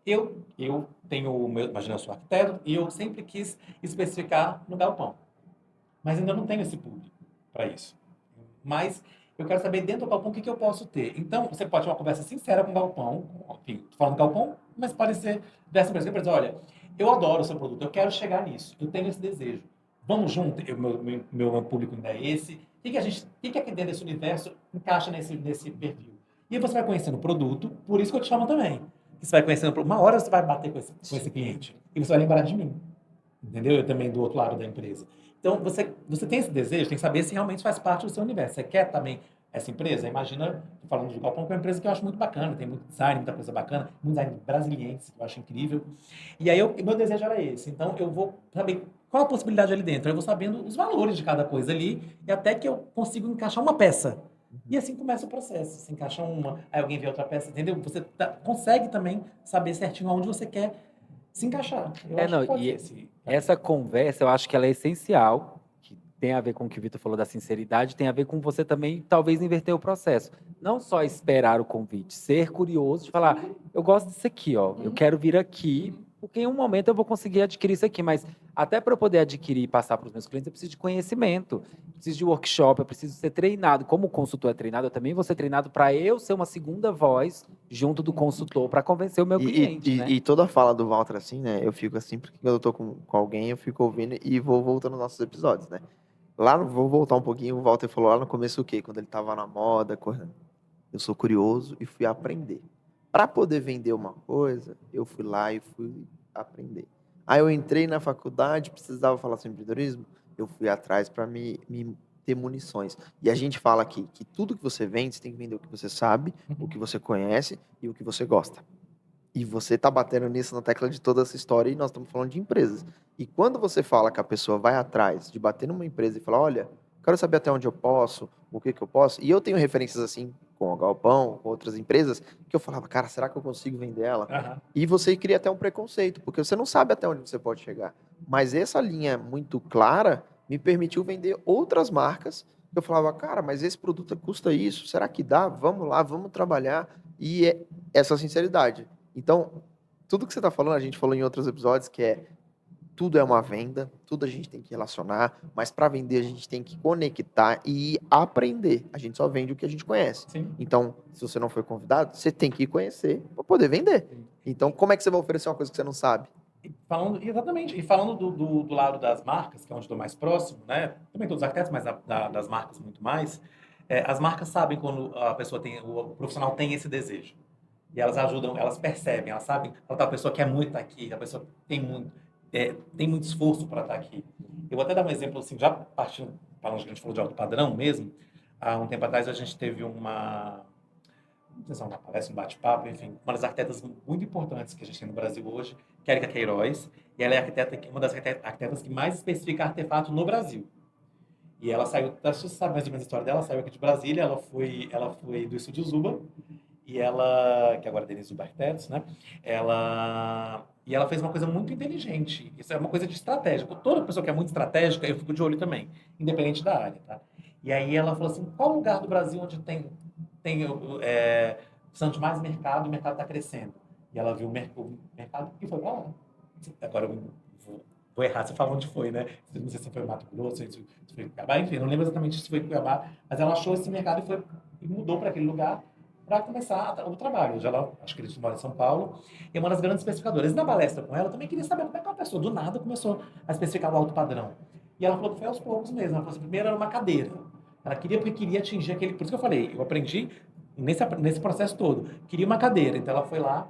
Eu tenho o meu, imagina, eu sou arquiteto e eu sempre quis especificar no galpão, mas ainda não tenho esse público para isso. Mas eu quero saber dentro do galpão o que eu posso ter. Então, você pode ter uma conversa sincera com o galpão, enfim, tô falando do galpão, mas pode ser dessa empresa. Por exemplo, olha, eu adoro o seu produto, eu quero chegar nisso, eu tenho esse desejo. Vamos junto, meu público ainda é esse. O que aqui dentro desse universo encaixa nesse perfil? E aí você vai conhecendo o produto, por isso que eu te chamo também. Você vai conhecendo, uma hora você vai bater com esse cliente e você vai lembrar de mim. Entendeu? Eu também do outro lado da empresa. Então, você tem esse desejo, tem que saber se realmente faz parte do seu universo. Você quer também essa empresa? Imagina, tô falando do Galpão, que é uma empresa que eu acho muito bacana, tem muito design, muita coisa bacana, muito design brasiliense, que eu acho incrível. E aí, meu desejo era esse. Então, eu vou saber qual a possibilidade ali dentro. Eu vou sabendo os valores de cada coisa ali, e até que eu consigo encaixar uma peça. E assim começa o processo. Você encaixa uma, aí alguém vê outra peça, entendeu? Você consegue também saber certinho aonde você quer se encaixar. Eu acho Não, que pode e ser esse. essa conversa, eu acho que ela é essencial, que tem a ver com o que o Vitor falou da sinceridade, tem a ver com você também, talvez, inverter o processo. Não só esperar o convite, ser curioso de falar, eu gosto disso aqui, ó, eu quero vir aqui, porque em um momento eu vou conseguir adquirir isso aqui, mas até para eu poder adquirir e passar para os meus clientes, eu preciso de conhecimento, eu preciso de workshop, eu preciso ser treinado. Como o consultor é treinado, eu também vou ser treinado para eu ser uma segunda voz junto do consultor para convencer o meu cliente, né? E toda a fala do Walter, assim, né? Eu fico assim, porque quando eu tô com alguém, eu fico ouvindo e vou voltando aos nossos episódios, né? Vou voltar um pouquinho, o Walter falou lá no começo o quê? Quando ele tava na moda, correndo. Eu sou curioso e fui aprender. Para poder vender uma coisa, eu fui lá e fui aprender. Aí eu entrei na faculdade, precisava falar sobre empreendedorismo, eu fui atrás para me ter munições. E a gente fala aqui que tudo que você vende, você tem que vender o que você sabe, o que você conhece e o que você gosta. E você tá batendo nisso na tecla de toda essa história e nós estamos falando de empresas. E quando você fala que a pessoa vai atrás de bater numa empresa e falar, olha, quero saber até onde eu posso, o que eu posso. E eu tenho referências assim com a Galpão, com outras empresas, que eu falava, cara, será que eu consigo vender ela? Aham. E você cria até um preconceito, porque você não sabe até onde você pode chegar. Mas essa linha muito clara me permitiu vender outras marcas. Eu falava, cara, mas esse produto custa isso, será que dá? Vamos lá, vamos trabalhar. E é essa sinceridade. Então, tudo que você está falando, a gente falou em outros episódios, que tudo é uma venda, tudo a gente tem que relacionar, mas para vender a gente tem que conectar e aprender. A gente só vende o que a gente conhece. Sim. Então, se você não foi convidado, você tem que ir conhecer para poder vender. Então, como é que você vai oferecer uma coisa que você não sabe? Exatamente. E falando do lado das marcas, que é onde estou mais próximo, né? Também todos os arquitetos, mas das marcas muito mais. As marcas sabem quando a pessoa o profissional tem esse desejo. E elas ajudam, elas percebem, elas sabem, a pessoa quer muito estar aqui, a pessoa tem muito esforço para estar aqui. Eu vou até dar um exemplo, assim, já partindo, falando que a gente falou de alto padrão mesmo, há um tempo atrás a gente teve não sei se é uma palestra, um bate-papo, enfim, uma das arquitetas muito importantes que a gente tem no Brasil hoje, que é a Erika Queiroz, e ela é uma das arquitetas que mais especifica artefato no Brasil. E ela saiu, você sabe mais ou menos a história dela, saiu aqui de Brasília, ela foi do Estúdio Zuba, e que agora é Denise Zuba Arquitetos, né? E ela fez uma coisa muito inteligente. Isso é uma coisa de estratégia. Toda pessoa que é muito estratégica, eu fico de olho também, independente da área, tá? E aí ela falou assim, qual lugar do Brasil onde tem tem precisando de mais mercado, o mercado está crescendo. E ela viu o mercado e foi para lá. Agora eu vou errar se falar onde foi, né? Não sei se foi Mato Grosso, se foi Cuiabá, enfim, não lembro exatamente se foi Cuiabá, mas ela achou esse mercado e mudou para aquele lugar para começar o trabalho. Já ela, acho que eles moram em São Paulo, e é uma das grandes especificadoras. E na palestra com ela, eu também queria saber como é que uma pessoa do nada começou a especificar o alto padrão. E ela falou que foi aos poucos mesmo. Ela falou assim, primeiro era uma cadeira. Ela queria porque queria atingir aquele... Por isso que eu falei, eu aprendi nesse processo todo. Queria uma cadeira, então ela foi lá,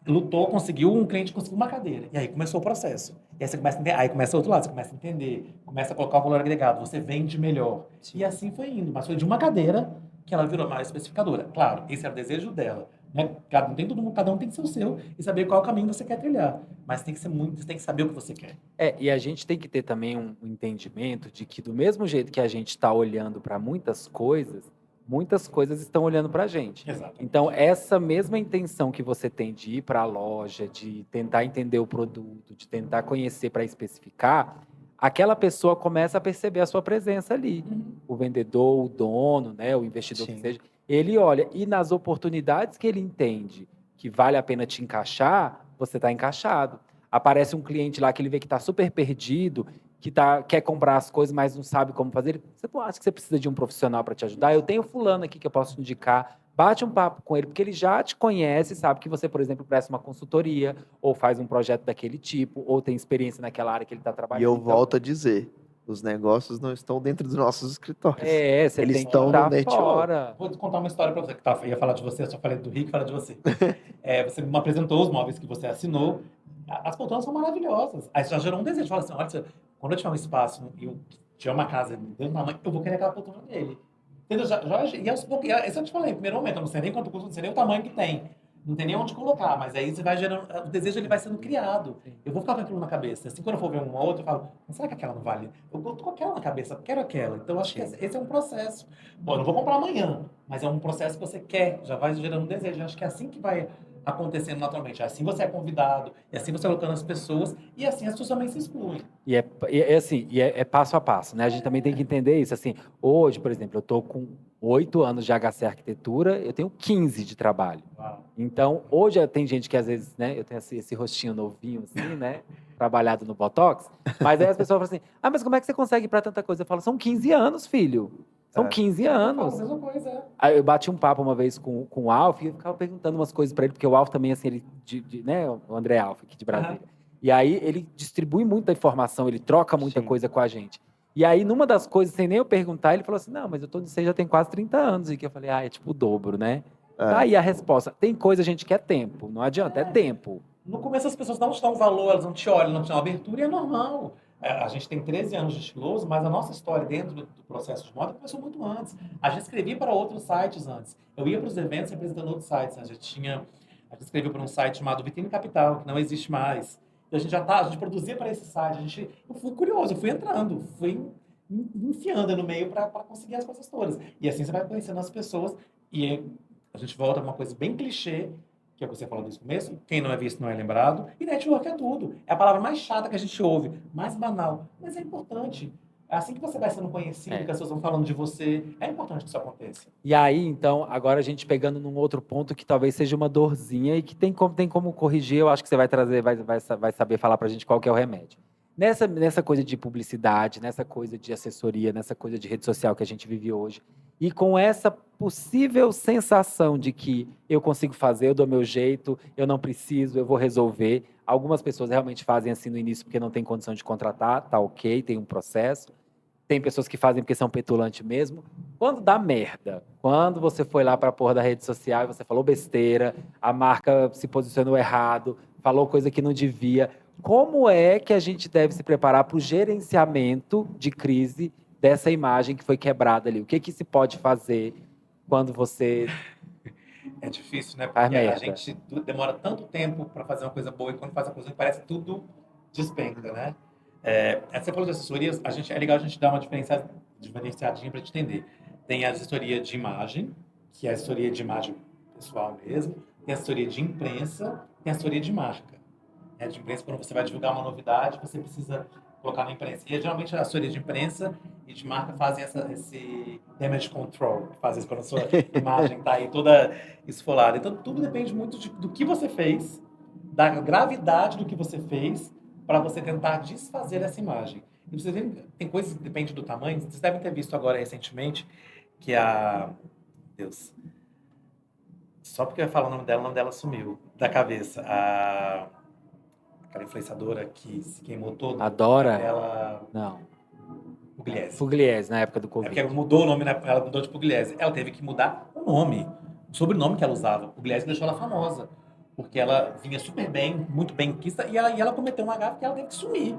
lutou, conseguiu, um cliente conseguiu uma cadeira. E aí começou o processo. E aí você começa a entender, aí começa o outro lado, você começa a entender, começa a colocar o valor agregado, você vende melhor. E assim foi indo. Mas foi de uma cadeira que ela virou mais especificadora. Claro, esse era o desejo dela. Né? Cada um tem que ser o seu e saber qual caminho você quer trilhar. Mas tem que ser muito, você tem que saber o que você quer. E a gente tem que ter também um entendimento de que do mesmo jeito que a gente está olhando para muitas coisas estão olhando para a gente. Exato. Então, essa mesma intenção que você tem de ir para a loja, de tentar entender o produto, de tentar conhecer para especificar, aquela pessoa começa a perceber a sua presença ali. O vendedor, o dono, né, o investidor que Sim. seja, ele olha e nas oportunidades que ele entende que vale a pena te encaixar, você está encaixado. Aparece um cliente lá que ele vê que está super perdido, que quer comprar as coisas, mas não sabe como fazer. Você acha que você precisa de um profissional para te ajudar? Eu tenho fulano aqui que eu posso te indicar. Bate um papo com ele, porque ele já te conhece, sabe que você, por exemplo, presta uma consultoria, ou faz um projeto daquele tipo, ou tem experiência naquela área que ele está E trabalhando. eu Então, volto a dizer, os negócios não estão dentro dos nossos escritórios. você Eles tem que estão no estar network. fora. Vou te contar uma história para você, que ia falar de você, eu só falei do Rick, fala de você. Você me apresentou os móveis que você assinou, as poltronas são maravilhosas. Aí já gerou um desejo, fala assim, olha, quando eu tiver um espaço e eu tiver uma casa dentro da mãe, eu vou querer aquela poltrona dele. Entendeu? E aos poucos, isso eu te falei, no primeiro momento, eu não sei nem quanto custa, não sei nem o tamanho que tem. Não tem nem onde colocar, mas aí você vai gerando, o desejo ele vai sendo criado. Eu vou ficar com aquilo na cabeça. Assim, quando eu for ver uma outra, eu falo, mas será que aquela não vale? Eu tô com aquela na cabeça, quero aquela. Então, eu acho que esse é um processo. Bom, eu não vou comprar amanhã, mas é um processo que você quer, já vai gerando um desejo. Eu acho que é assim que vai acontecendo naturalmente. Assim você é convidado, e assim você vai colocando as pessoas, e assim as pessoas também se excluem. É passo a passo, né? A gente também tem que entender isso. Assim, hoje, por exemplo, eu estou com 8 anos de HC Arquitetura, eu tenho 15 de trabalho. Uau. Então, hoje tem gente que às vezes, né, eu tenho esse rostinho novinho, assim, né, trabalhado no Botox, mas aí as pessoas falam assim, mas como é que você consegue ir para tanta coisa? Eu falo, são 15 anos, filho. São 15 Eu falo anos. a mesma coisa. Aí eu bati um papo uma vez com o Alf e eu ficava perguntando umas coisas para ele, porque o Alf também, assim, né, o André Alf, aqui de Brasília. E aí ele distribui muita informação, ele troca muita coisa com a gente. E aí, numa das coisas, sem nem eu perguntar, ele falou assim, não, mas eu tô nisso aí já tem quase 30 anos. E que eu falei, é tipo o dobro, né? Tá aí a resposta. Tem coisa, gente, que é tempo. Não adianta, é tempo. No começo as pessoas não te dão valor, elas não te olham, não te dão abertura, e é normal. A gente tem 13 anos de estiloso, mas a nossa história dentro do processo de moda começou muito antes. A gente escrevia para outros sites antes. Eu ia para os eventos representando outros sites. A gente escreveu para um site chamado Vitrine Capital, que não existe mais. E a gente produzia para esse site. Eu fui curioso, eu fui entrando, fui enfiando no meio para conseguir as coisas todas. E assim você vai conhecendo as pessoas e a gente volta a uma coisa bem clichê, que é o que você falou desde o começo, quem não é visto não é lembrado, e network é tudo. É a palavra mais chata que a gente ouve, mais banal, mas é importante. É assim que você vai sendo conhecido, que as pessoas vão falando de você, é importante que isso aconteça. E aí, então, agora a gente pegando num outro ponto que talvez seja uma dorzinha e que tem como corrigir, eu acho que você vai trazer, vai saber falar pra gente qual que é o remédio. Nessa coisa de publicidade, nessa coisa de assessoria, nessa coisa de rede social que a gente vive hoje, e com essa possível sensação de que eu consigo fazer, eu dou meu jeito, eu não preciso, eu vou resolver. Algumas pessoas realmente fazem assim no início porque não tem condição de contratar, tá ok, tem um processo. Tem pessoas que fazem porque são petulantes mesmo. Quando dá merda, quando você foi lá para a porra da rede social e você falou besteira, a marca se posicionou errado, falou coisa que não devia, como é que a gente deve se preparar para o gerenciamento de crise dessa imagem que foi quebrada ali? O que se pode fazer quando você... É difícil, né? Porque a merda. gente demora tanto tempo para fazer uma coisa boa e quando faz a coisa parece que tudo despenca, né? Você falou de assessorias, é legal a gente dar uma diferenciadinha para te entender. Tem a assessoria de imagem, que é a assessoria de imagem pessoal mesmo, tem a assessoria de imprensa, tem a assessoria de marca. De imprensa, quando você vai divulgar uma novidade, você precisa colocar na imprensa. E geralmente a assessoria de imprensa e de marca fazem esse damage control, que faz isso quando a sua imagem está aí toda esfolada. Então tudo depende muito do que você fez, da gravidade do que você fez, para você tentar desfazer essa imagem. E você tem coisas que dependem do tamanho. Vocês devem ter visto agora recentemente que Deus. Só porque eu ia falar o nome dela sumiu da cabeça. Aquela influenciadora que se queimou toda. A Dora? Ela... Não. Pugliese. Pugliese, na época do É Covid. porque ela mudou o nome, né? Ela mudou de Pugliese. Ela teve que mudar o nome, o sobrenome que ela usava. Pugliese deixou ela famosa. Porque ela vinha super bem, muito bem quista, e ela cometeu uma gafe que ela teve que sumir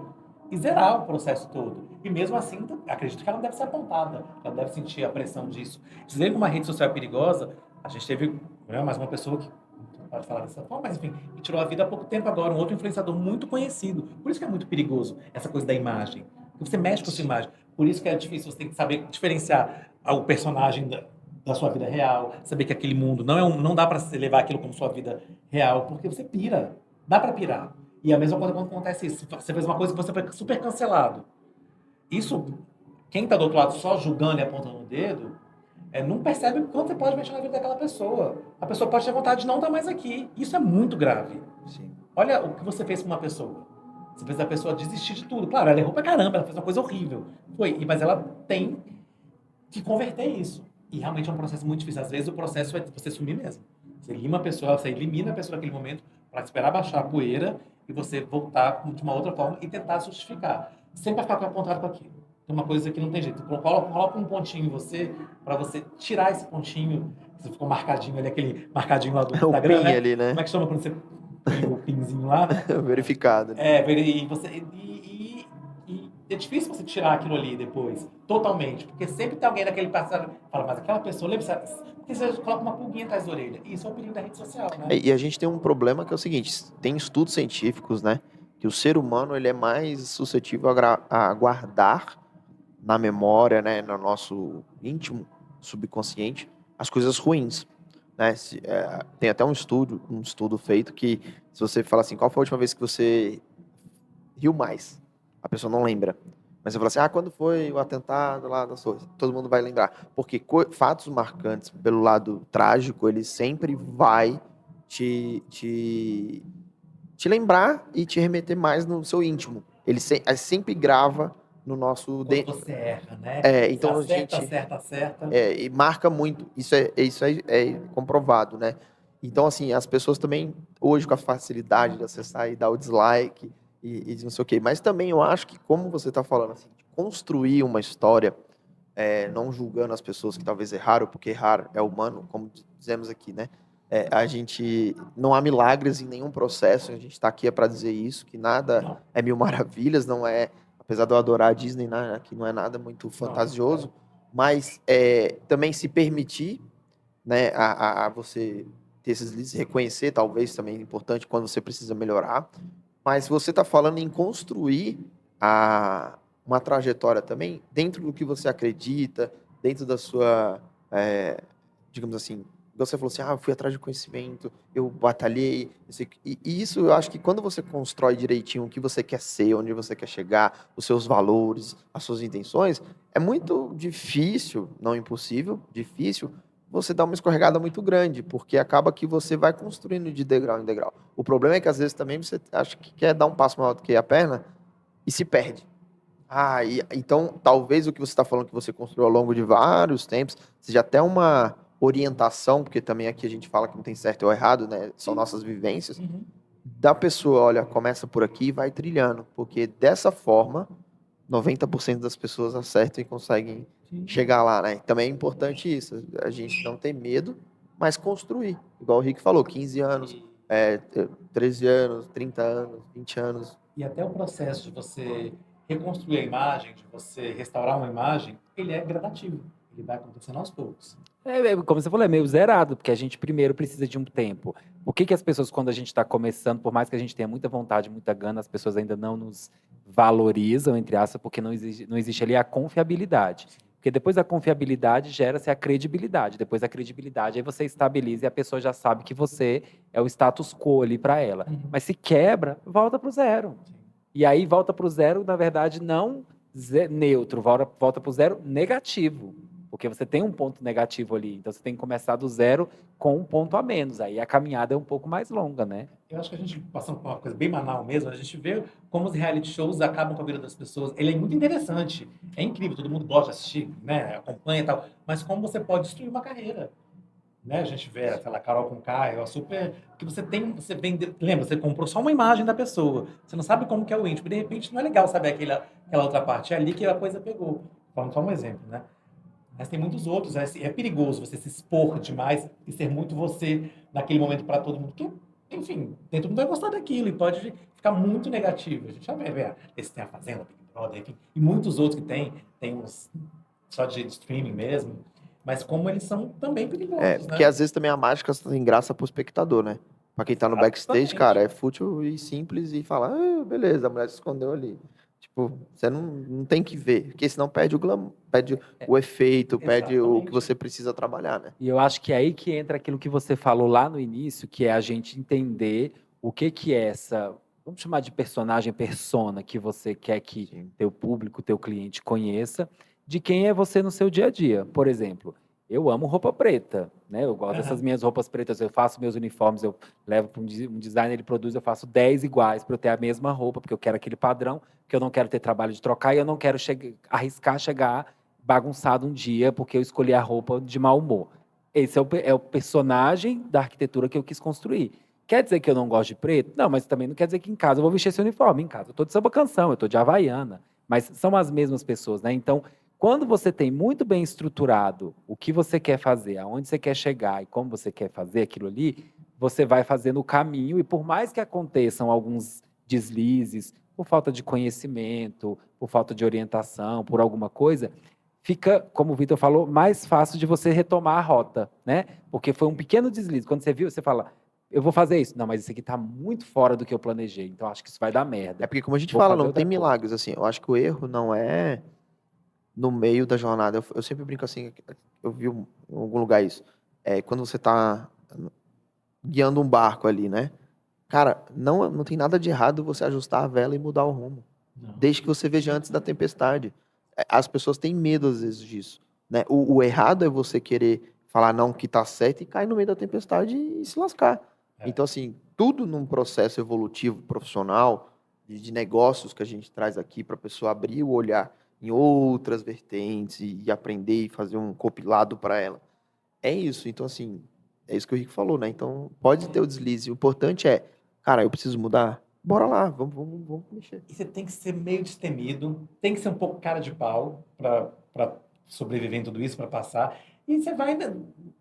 e zerar o processo todo. E mesmo assim, acredito que ela não deve ser apontada, ela deve sentir a pressão disso. Dizer que uma rede social é perigosa, a gente teve mais uma pessoa que não pode falar dessa forma, mas enfim, que tirou a vida há pouco tempo agora, um outro influenciador muito conhecido. Por isso que é muito perigoso essa coisa da imagem. Porque você mexe com a sua imagem. Por isso que é difícil, você tem que saber diferenciar o personagem da sua vida real, saber que aquele mundo não dá para você levar aquilo como sua vida real, porque você pira. Dá para pirar. E a mesma coisa quando acontece isso. Você fez uma coisa que você foi super cancelado. Isso, quem está do outro lado só julgando e apontando o dedo, não percebe o quanto você pode mexer na vida daquela pessoa. A pessoa pode ter vontade de não estar mais aqui. Isso é muito grave. Sim. Olha o que você fez com uma pessoa. Você fez a pessoa desistir de tudo. Claro, ela errou pra caramba, ela fez uma coisa horrível. Mas ela tem que converter isso. E realmente é um processo muito difícil. Às vezes o processo é você sumir mesmo. Você lima a pessoa, você elimina a pessoa naquele momento para esperar baixar a poeira e você voltar de uma outra forma e tentar justificar. Sempre vai ficar apontado para aquilo. Tem uma coisa que não tem jeito. Coloca um pontinho em você para você tirar esse pontinho. Você ficou marcadinho ali, aquele marcadinho lá do O Instagram, pin né? ali, né? Como é que chama quando você põe o pinzinho lá? Verificado. Né? E é difícil você tirar aquilo ali depois, totalmente, porque sempre tem alguém naquele passado que fala, mas aquela pessoa, lembra? Porque você coloca uma pulguinha atrás da orelha. E isso é o perigo da rede social, né? E a gente tem um problema que é o seguinte, tem estudos científicos, né? Que o ser humano ele é mais suscetível a guardar na memória, né? No nosso íntimo, subconsciente, as coisas ruins. Né? Tem até um estudo feito que se você fala assim, qual foi a última vez que você riu mais? A pessoa não lembra. Mas você fala assim, quando foi o atentado lá das Torres? Todo mundo vai lembrar. Porque fatos marcantes pelo lado trágico, ele sempre vai te lembrar e te remeter mais no seu íntimo. Ele sempre grava no nosso... Quando você erra, né? Então você acerta. E marca muito. Isso é comprovado, né? Então, assim, as pessoas também, hoje, com a facilidade de acessar e dar o dislike e não sei o quê. Mas também eu acho que, como você está falando, assim, de construir uma história, não julgando as pessoas que talvez erraram, porque errar é humano, como dizemos aqui, né? A gente não há milagres em nenhum processo, a gente está aqui para dizer isso, que nada é mil maravilhas, não é, apesar de eu adorar a Disney, né, aqui não é nada muito fantasioso, mas também se permitir, né, a você ter esses limites, reconhecer, talvez também é importante quando você precisa melhorar, mas você está falando em construir uma trajetória também dentro do que você acredita, dentro da sua, digamos assim, você falou assim, eu fui atrás de conhecimento, eu batalhei, e isso eu acho que quando você constrói direitinho o que você quer ser, onde você quer chegar, os seus valores, as suas intenções, é muito difícil, não impossível, difícil, você dar uma escorregada muito grande, porque acaba que você vai construindo de degrau em degrau. O problema é que às vezes também você acha que quer dar um passo maior do que a perna e se perde. Então talvez o que você está falando que você construiu ao longo de vários tempos seja até uma orientação, porque também aqui a gente fala que não tem certo ou errado, né? São nossas vivências. Da pessoa, olha, começa por aqui e vai trilhando, porque dessa forma 90% das pessoas acertam e conseguem chegar lá, né? Também é importante isso, a gente não ter medo, mas construir. Igual o Rick falou, 15 anos, 13 anos, 30 anos, 20 anos. E até o processo de você reconstruir a imagem, de você restaurar uma imagem, ele é gradativo. Ele vai acontecendo aos poucos. Como você falou, é meio zerado, porque a gente primeiro precisa de um tempo. O que as pessoas, quando a gente está começando, por mais que a gente tenha muita vontade, muita gana, as pessoas ainda não nos valorizam, entre aspas, porque não existe ali a confiabilidade. Porque depois da confiabilidade gera-se a credibilidade. Depois da credibilidade, aí você estabiliza e a pessoa já sabe que você é o status quo ali para ela. Mas se quebra, volta para o zero. E aí volta para o zero, na verdade, não neutro, volta para o zero negativo. Porque você tem um ponto negativo ali. Então você tem que começar do zero com um ponto a menos. Aí a caminhada é um pouco mais longa, né? Eu acho que a gente, passando por uma coisa bem banal mesmo, a gente vê como os reality shows acabam com a vida das pessoas. Ele é muito interessante, é incrível, todo mundo gosta de assistir, né? Acompanha e tal. Mas como você pode destruir uma carreira? Né? A gente vê aquela Carol Conká, é super. Que você vende. Lembra, você comprou só uma imagem da pessoa. Você não sabe como que é o íntimo. De repente não é legal saber aquela outra parte. É ali que a coisa pegou. Falando só um exemplo, né? Mas tem muitos outros. É perigoso você se expor demais e ser muito você naquele momento para todo mundo. Porque, enfim, nem todo mundo vai gostar daquilo e pode ficar muito negativo. A gente já vê, esse tem a Fazenda, Big Brother, enfim, e muitos outros que tem uns só de streaming mesmo. Mas como eles são também perigosos, Porque né? às vezes também a mágica tem graça pro espectador, né? Pra quem tá no backstage, Exatamente. cara, é fútil e simples e fala, beleza, a mulher se escondeu ali. Tipo, você não tem que ver, porque senão perde o glamour, perde o efeito, perde o que Exatamente. você precisa trabalhar, né? E eu acho que é aí que entra aquilo que você falou lá no início, que é a gente entender o que é essa, vamos chamar de personagem, persona, que você quer que Sim. teu público, teu cliente conheça, de quem é você no seu dia a dia. Por exemplo, eu amo roupa preta, né? Eu gosto dessas minhas roupas pretas, eu faço meus uniformes, eu levo para um designer, ele produz, eu faço 10 iguais para eu ter a mesma roupa, porque eu quero aquele padrão, que eu não quero ter trabalho de trocar e eu não quero arriscar chegar bagunçado um dia porque eu escolhi a roupa de mau humor. Esse é o personagem da arquitetura que eu quis construir. Quer dizer que eu não gosto de preto? Não, mas também não quer dizer que em casa eu vou vestir esse uniforme. Em casa eu tô de samba canção, eu tô de havaiana. Mas são as mesmas pessoas, né? Então, quando você tem muito bem estruturado o que você quer fazer, aonde você quer chegar e como você quer fazer aquilo ali, você vai fazendo o caminho e por mais que aconteçam alguns deslizes, por falta de conhecimento, por falta de orientação, por alguma coisa, fica, como o Vitor falou, mais fácil de você retomar a rota, né? Porque foi um pequeno deslize. Quando você viu, você fala, eu vou fazer isso. Não, mas isso aqui está muito fora do que eu planejei, então acho que isso vai dar merda. É porque, como a gente Vou fala, fazer não outra tem coisa. milagres, assim. Eu acho que o erro não é no meio da jornada. Eu sempre brinco assim, eu vi em algum lugar isso. Quando você tá guiando um barco ali, né? Cara, não tem nada de errado você ajustar a vela e mudar o rumo. Não. Desde que você veja antes da tempestade. As pessoas têm medo, às vezes, disso. Né? O errado é você querer falar não que tá certo e cair no meio da tempestade e se lascar. É. Então, assim, tudo num processo evolutivo profissional, de negócios que a gente traz aqui para a pessoa abrir o olhar em outras vertentes e aprender e fazer um compilado para ela. É isso. Então, assim, é isso que o Rico falou, né? Então, pode ter o deslize. O importante é, cara, eu preciso mudar. Bora lá, vamos mexer. E você tem que ser meio destemido, tem que ser um pouco cara de pau para sobreviver em tudo isso, para passar. E você vai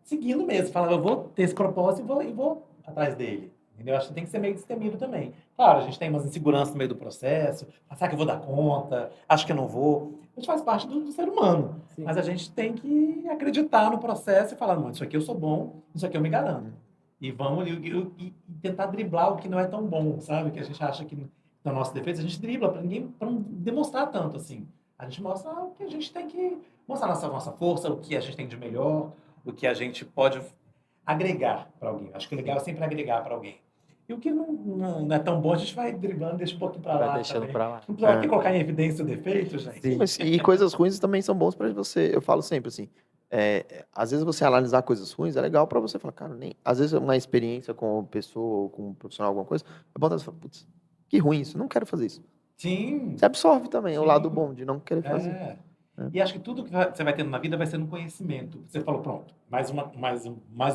seguindo mesmo. Fala, eu vou ter esse propósito e vou atrás dele. Entendeu? Acho que tem que ser meio destemido também. Claro, a gente tem umas inseguranças no meio do processo. Será que eu vou dar conta? Acho que eu não vou. A gente faz parte do ser humano. Sim. Mas a gente tem que acreditar no processo e falar, não, isso aqui eu sou bom, isso aqui eu me garanto. E vamos e tentar driblar o que não é tão bom, sabe? Que a gente acha que na nossa defesa, a gente dribla para não demonstrar tanto assim. A gente mostra o que a gente tem que mostrar nossa força, o que a gente tem de melhor, o que a gente pode agregar para alguém. Acho que o legal é sempre agregar para alguém. E o que não é tão bom, a gente vai driblando, deixa um pouquinho para Vai lá deixando também. para lá. Não precisa aqui colocar em evidência o defeito, gente. Sim. Mas, e coisas ruins também são bons para você. Eu falo sempre assim. Às vezes você analisar coisas ruins é legal para você falar, cara, nem. Às vezes uma experiência com uma pessoa ou com um profissional, alguma coisa, é bom você falar, putz, que ruim isso, não quero fazer isso. Sim. Você absorve também o Sim. lado bom de não querer fazer. É. E acho que tudo que você vai tendo na vida vai ser no conhecimento. Você falou, pronto, mais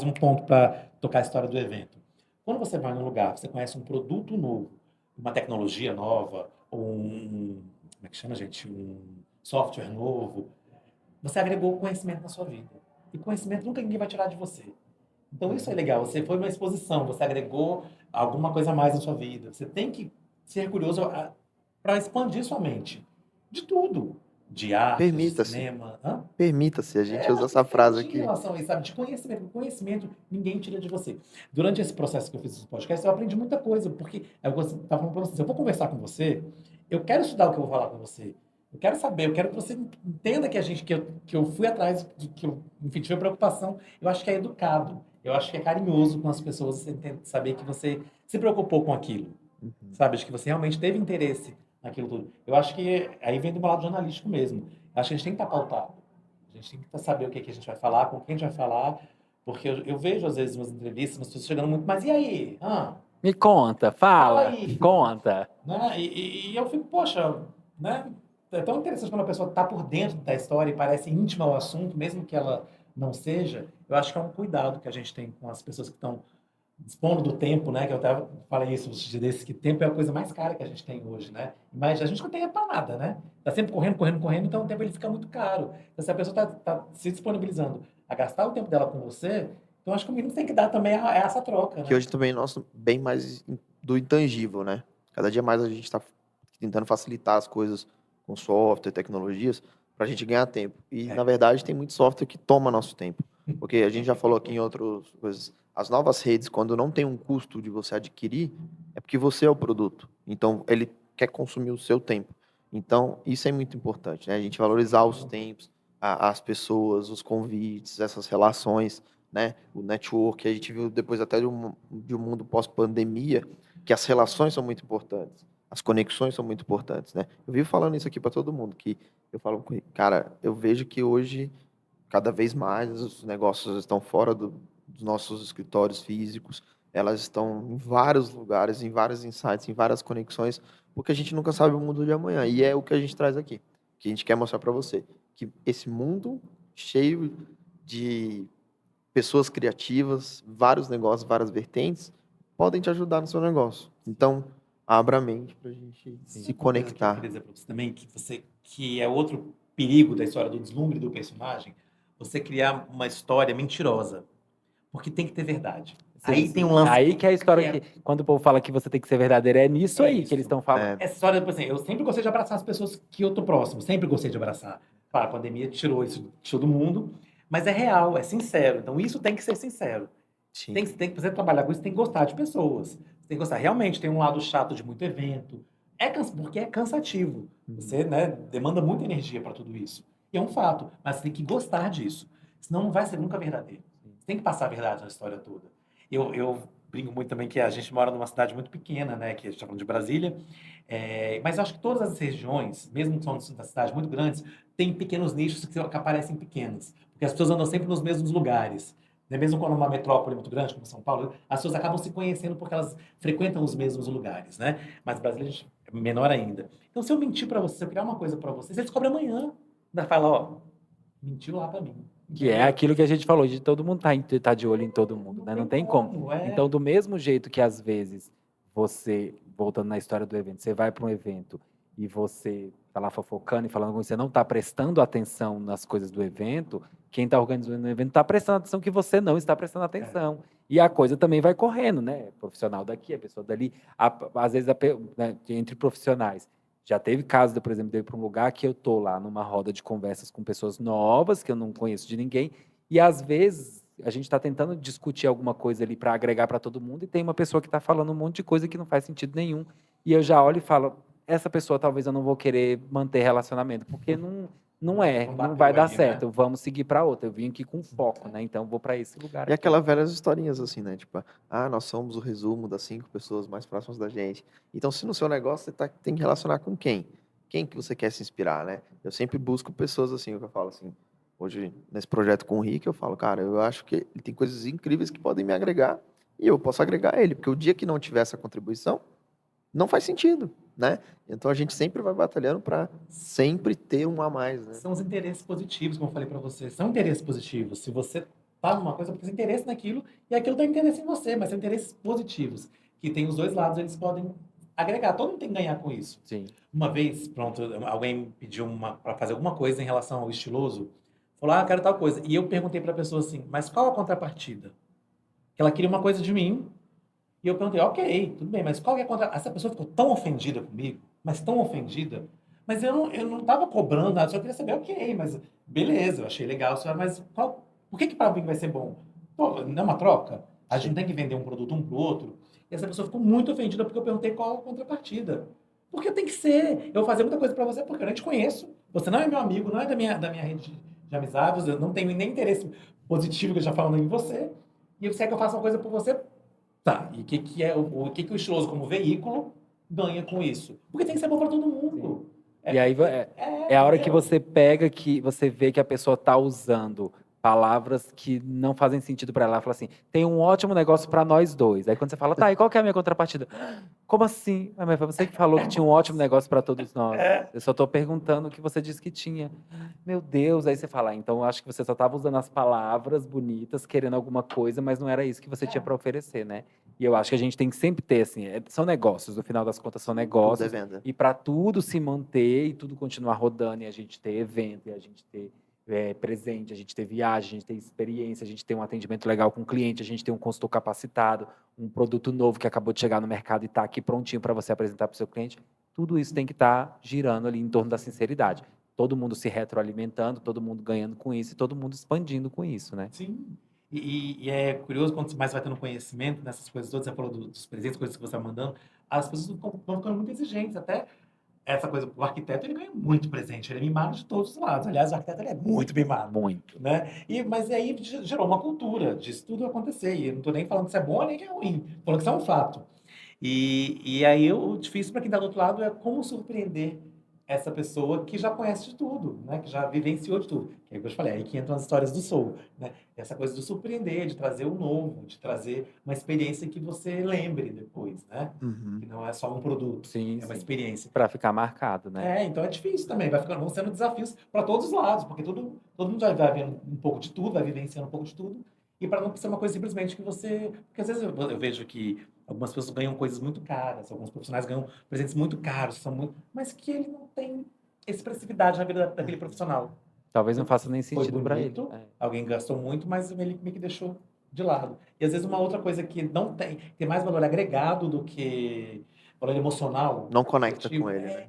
um ponto para tocar a história do evento. Quando você vai num lugar, você conhece um produto novo, uma tecnologia nova, como é que chama, gente? Um software novo, você agregou conhecimento na sua vida. E conhecimento nunca ninguém vai tirar de você. Então isso é legal. Você foi numa exposição, você agregou alguma coisa a mais na sua vida. Você tem que ser curioso para expandir sua mente. De tudo. De arte, de Permita-se. cinema. Hã? Permita-se, a gente usa acho essa que frase em aqui. relação a isso, sabe? De conhecimento. Conhecimento ninguém tira de você. Durante esse processo que eu fiz esse podcast, eu aprendi muita coisa, porque eu estava falando para você, se eu vou conversar com você, eu quero estudar o que eu vou falar com você. Eu quero saber, eu quero que você entenda que eu fui atrás, que eu, enfim, tive preocupação. Eu acho que é educado. Eu acho que é carinhoso com as pessoas, você saber que você se preocupou com aquilo. Uhum. Sabe? De que você realmente teve interesse naquilo tudo. Eu acho que aí vem do meu lado jornalístico mesmo. Eu acho que a gente tem que estar pautado. A gente tem que saber o que, que a gente vai falar, com quem a gente vai falar, porque eu vejo, às vezes, umas entrevistas, umas pessoas chegando muito, mas e aí? Me conta, Fala fala, aí. conta. Né? E eu fico, poxa, né? É tão interessante quando a pessoa está por dentro da história e parece íntima ao assunto, mesmo que ela não seja. Eu acho que é um cuidado que a gente tem com as pessoas que estão dispondo do tempo, né? Que eu até falei isso uns dias desses, que tempo é a coisa mais cara que a gente tem hoje, né? Mas a gente não tem tempo para nada, né? Tá sempre correndo, correndo, correndo, então o tempo ele fica muito caro. Então, se a pessoa tá se disponibilizando a gastar o tempo dela com você, então acho que o mínimo que tem que dar também é essa troca, Que né? hoje também é nosso bem mais do intangível, né? Cada dia mais a gente está tentando facilitar as coisas com software, tecnologias, para a gente ganhar tempo. E, É. na verdade, tem muito software que toma nosso tempo. Porque a gente já falou aqui em outras coisas, as novas redes, quando não tem um custo de você adquirir, é porque você é o produto. Então, ele quer consumir o seu tempo. Então, isso é muito importante, né? A gente valorizar os tempos, as pessoas, os convites, essas relações, né? O network, a gente viu depois até de um mundo pós-pandemia, que as relações são muito importantes, as conexões são muito importantes, né? Eu vivo falando isso aqui para todo mundo, que eu falo, cara, eu vejo que hoje, cada vez mais, os negócios estão fora dos nossos escritórios físicos, elas estão em vários lugares, em vários insights, em várias conexões, porque a gente nunca sabe o mundo de amanhã, e é o que a gente traz aqui, que a gente quer mostrar para você, que esse mundo cheio de pessoas criativas, vários negócios, várias vertentes, podem te ajudar no seu negócio. Então, abra a mente para a gente se Uma coisa que eu conectar. queria dizer para você também, que é outro perigo da história do deslumbre do personagem, você criar uma história mentirosa, porque tem que ter verdade. Sim, Aí tem sim. um lance Aí que é a história é, que, quando o povo fala que você tem que ser verdadeiro, é nisso é aí que eles isso. estão falando. É, Essa história, tipo assim, eu sempre gostei de abraçar as pessoas que eu tô próximo, sempre gostei de abraçar. Claro, a pandemia tirou isso de todo mundo, mas é real, é sincero. Então isso tem que ser sincero. sim. Você trabalhar com isso, tem que gostar de pessoas. Você tem que gostar. Realmente, tem um lado chato de muito evento. Porque é cansativo. Você, né, demanda muita energia para tudo isso. E é um fato. Mas você tem que gostar disso. Senão não vai ser nunca verdadeiro. Você tem que passar a verdade na história toda. Eu brinco muito também que a gente mora numa cidade muito pequena, né? Que a gente está falando de Brasília. Mas eu acho que todas as regiões, mesmo que são das cidades muito grandes, tem pequenos nichos que aparecem pequenos. Porque as pessoas andam sempre nos mesmos lugares, né? Mesmo quando é uma metrópole muito grande, como São Paulo, as pessoas acabam se conhecendo porque elas frequentam os mesmos lugares, né? Mas Brasília é menor ainda. Então, se eu mentir para você, se eu criar uma coisa para você, você descobre amanhã. Ainda fala, ó, mentiu lá para mim. Que é Entendeu? aquilo que a gente falou, de todo mundo tá de olho em todo mundo, Não né? tem Não tem como. como, é. Então, do mesmo jeito que às vezes você, voltando na história do evento, você vai para um evento e você tá lá fofocando e falando com você não tá prestando atenção nas coisas do evento, quem tá organizando o evento tá prestando atenção que você não está prestando atenção. E a coisa também vai correndo, né? Profissional daqui, a pessoa dali, às vezes né, entre profissionais. Já teve caso, por exemplo, de eu ir para um lugar que eu tô lá numa roda de conversas com pessoas novas, que eu não conheço de ninguém, e às vezes a gente está tentando discutir alguma coisa ali para agregar para todo mundo, e tem uma pessoa que está falando um monte de coisa que não faz sentido nenhum. E eu já olho e falo, essa pessoa talvez eu não vou querer manter relacionamento, porque não Não vai bateu dar ali, né? certo, vamos seguir para outra. Eu vim aqui com foco, né? Então vou para esse lugar E aqui. aquelas velhas historinhas assim, né? Tipo, nós somos o resumo das 5 pessoas mais próximas da gente. Então, se no seu negócio você tem que relacionar com quem? Quem que você quer se inspirar, né? Eu sempre busco pessoas assim, que eu falo assim, hoje nesse projeto com o Rick, eu falo, cara, eu acho que ele tem coisas incríveis que podem me agregar e eu posso agregar ele, porque o dia que não tiver essa contribuição, não faz sentido, né? Então a gente sempre vai batalhando para sempre ter um a mais, né? São os interesses positivos, como eu falei para você. São interesses positivos. Se você tá numa coisa, porque tem interesse naquilo, e aquilo tem interesse em você, mas são interesses positivos, que tem os dois lados, eles podem agregar. Todo mundo tem que ganhar com isso. Sim. Uma vez, pronto, alguém pediu para fazer alguma coisa em relação ao estiloso, falou, eu quero tal coisa. E eu perguntei para a pessoa assim, mas qual a contrapartida? Que ela queria uma coisa de mim, e eu perguntei, ok, tudo bem, mas qual que é a contra... Essa pessoa ficou tão ofendida comigo, mas tão ofendida, mas eu não tava cobrando nada, só queria saber, ok, mas beleza, eu achei legal, senhora, mas por que para mim vai ser bom? Pô, não é uma troca? A gente não Sim. tem que vender um produto um pro outro? E essa pessoa ficou muito ofendida porque eu perguntei qual a contrapartida. Porque tem que ser. Eu vou fazer muita coisa para você porque eu nem te conheço. Você não é meu amigo, não é da minha rede de amizades, eu não tenho nem interesse positivo que eu já falando em você. E você quer que eu faça uma coisa por você? Tá, e o que que é o que que o estiloso como veículo ganha com isso? Porque tem que ser bom para todo mundo. E aí é a hora que entendeu? você pega, que você vê que a pessoa está usando palavras que não fazem sentido para ela. Ela fala assim, tem um ótimo negócio para nós dois. Aí quando você fala, tá, e qual que é a minha contrapartida? Como assim? Mas foi você que falou que tinha um ótimo negócio para todos nós. Eu só estou perguntando o que você disse que tinha. Meu Deus, aí você fala, então eu acho que você só estava usando as palavras bonitas, querendo alguma coisa, mas não era isso que você tinha para oferecer, né? E eu acho que a gente tem que sempre ter, assim, são negócios, no final das contas são Tudo é negócios, venda. e para tudo se manter e tudo continuar rodando, e a gente ter evento, e a gente ter presente, a gente ter viagem, a gente ter experiência, a gente ter um atendimento legal com o cliente, a gente ter um consultor capacitado, um produto novo que acabou de chegar no mercado e está aqui prontinho para você apresentar para o seu cliente, tudo isso tem que estar girando ali em torno da sinceridade. Todo mundo se retroalimentando, todo mundo ganhando com isso e todo mundo expandindo com isso, né? Sim. E é curioso, quanto mais vai tendo conhecimento nessas coisas todas, você falou dos presentes, coisas que você vai mandando, as pessoas vão ficando muito exigentes. Até essa coisa, o arquiteto, ele ganha muito presente, ele é mimado de todos os lados. Aliás, o arquiteto ele é muito mimado, Muito. né? Mas aí gerou uma cultura disso tudo acontecer. E eu não estou nem falando que isso é bom nem que é ruim, tô falando que isso é um fato. E aí o difícil para quem está do outro lado é como surpreender essa pessoa que já conhece de tudo, né? Que já vivenciou de tudo. Que é o que eu te falei, aí que entram as histórias do Soul, né? Essa coisa de surpreender, de trazer o novo, de trazer uma experiência que você lembre depois, né? Uhum. Que não é só um produto, Sim, é uma sim. experiência. Para ficar marcado, né? Então é difícil também, vão sendo desafios para todos os lados, porque todo mundo vai vendo um pouco de tudo, vai vivenciando um pouco de tudo, e para não ser uma coisa simplesmente que você. Porque às vezes eu vejo que algumas pessoas ganham coisas muito caras, alguns profissionais ganham presentes muito caros, mas que ele não tem expressividade na vida daquele profissional. Talvez não faça nem Foi sentido para ele. bonito, alguém gastou muito, mas ele meio que deixou de lado. E às vezes uma outra coisa que não tem mais valor agregado do que valor emocional, Não conecta afetivo, com ele, né?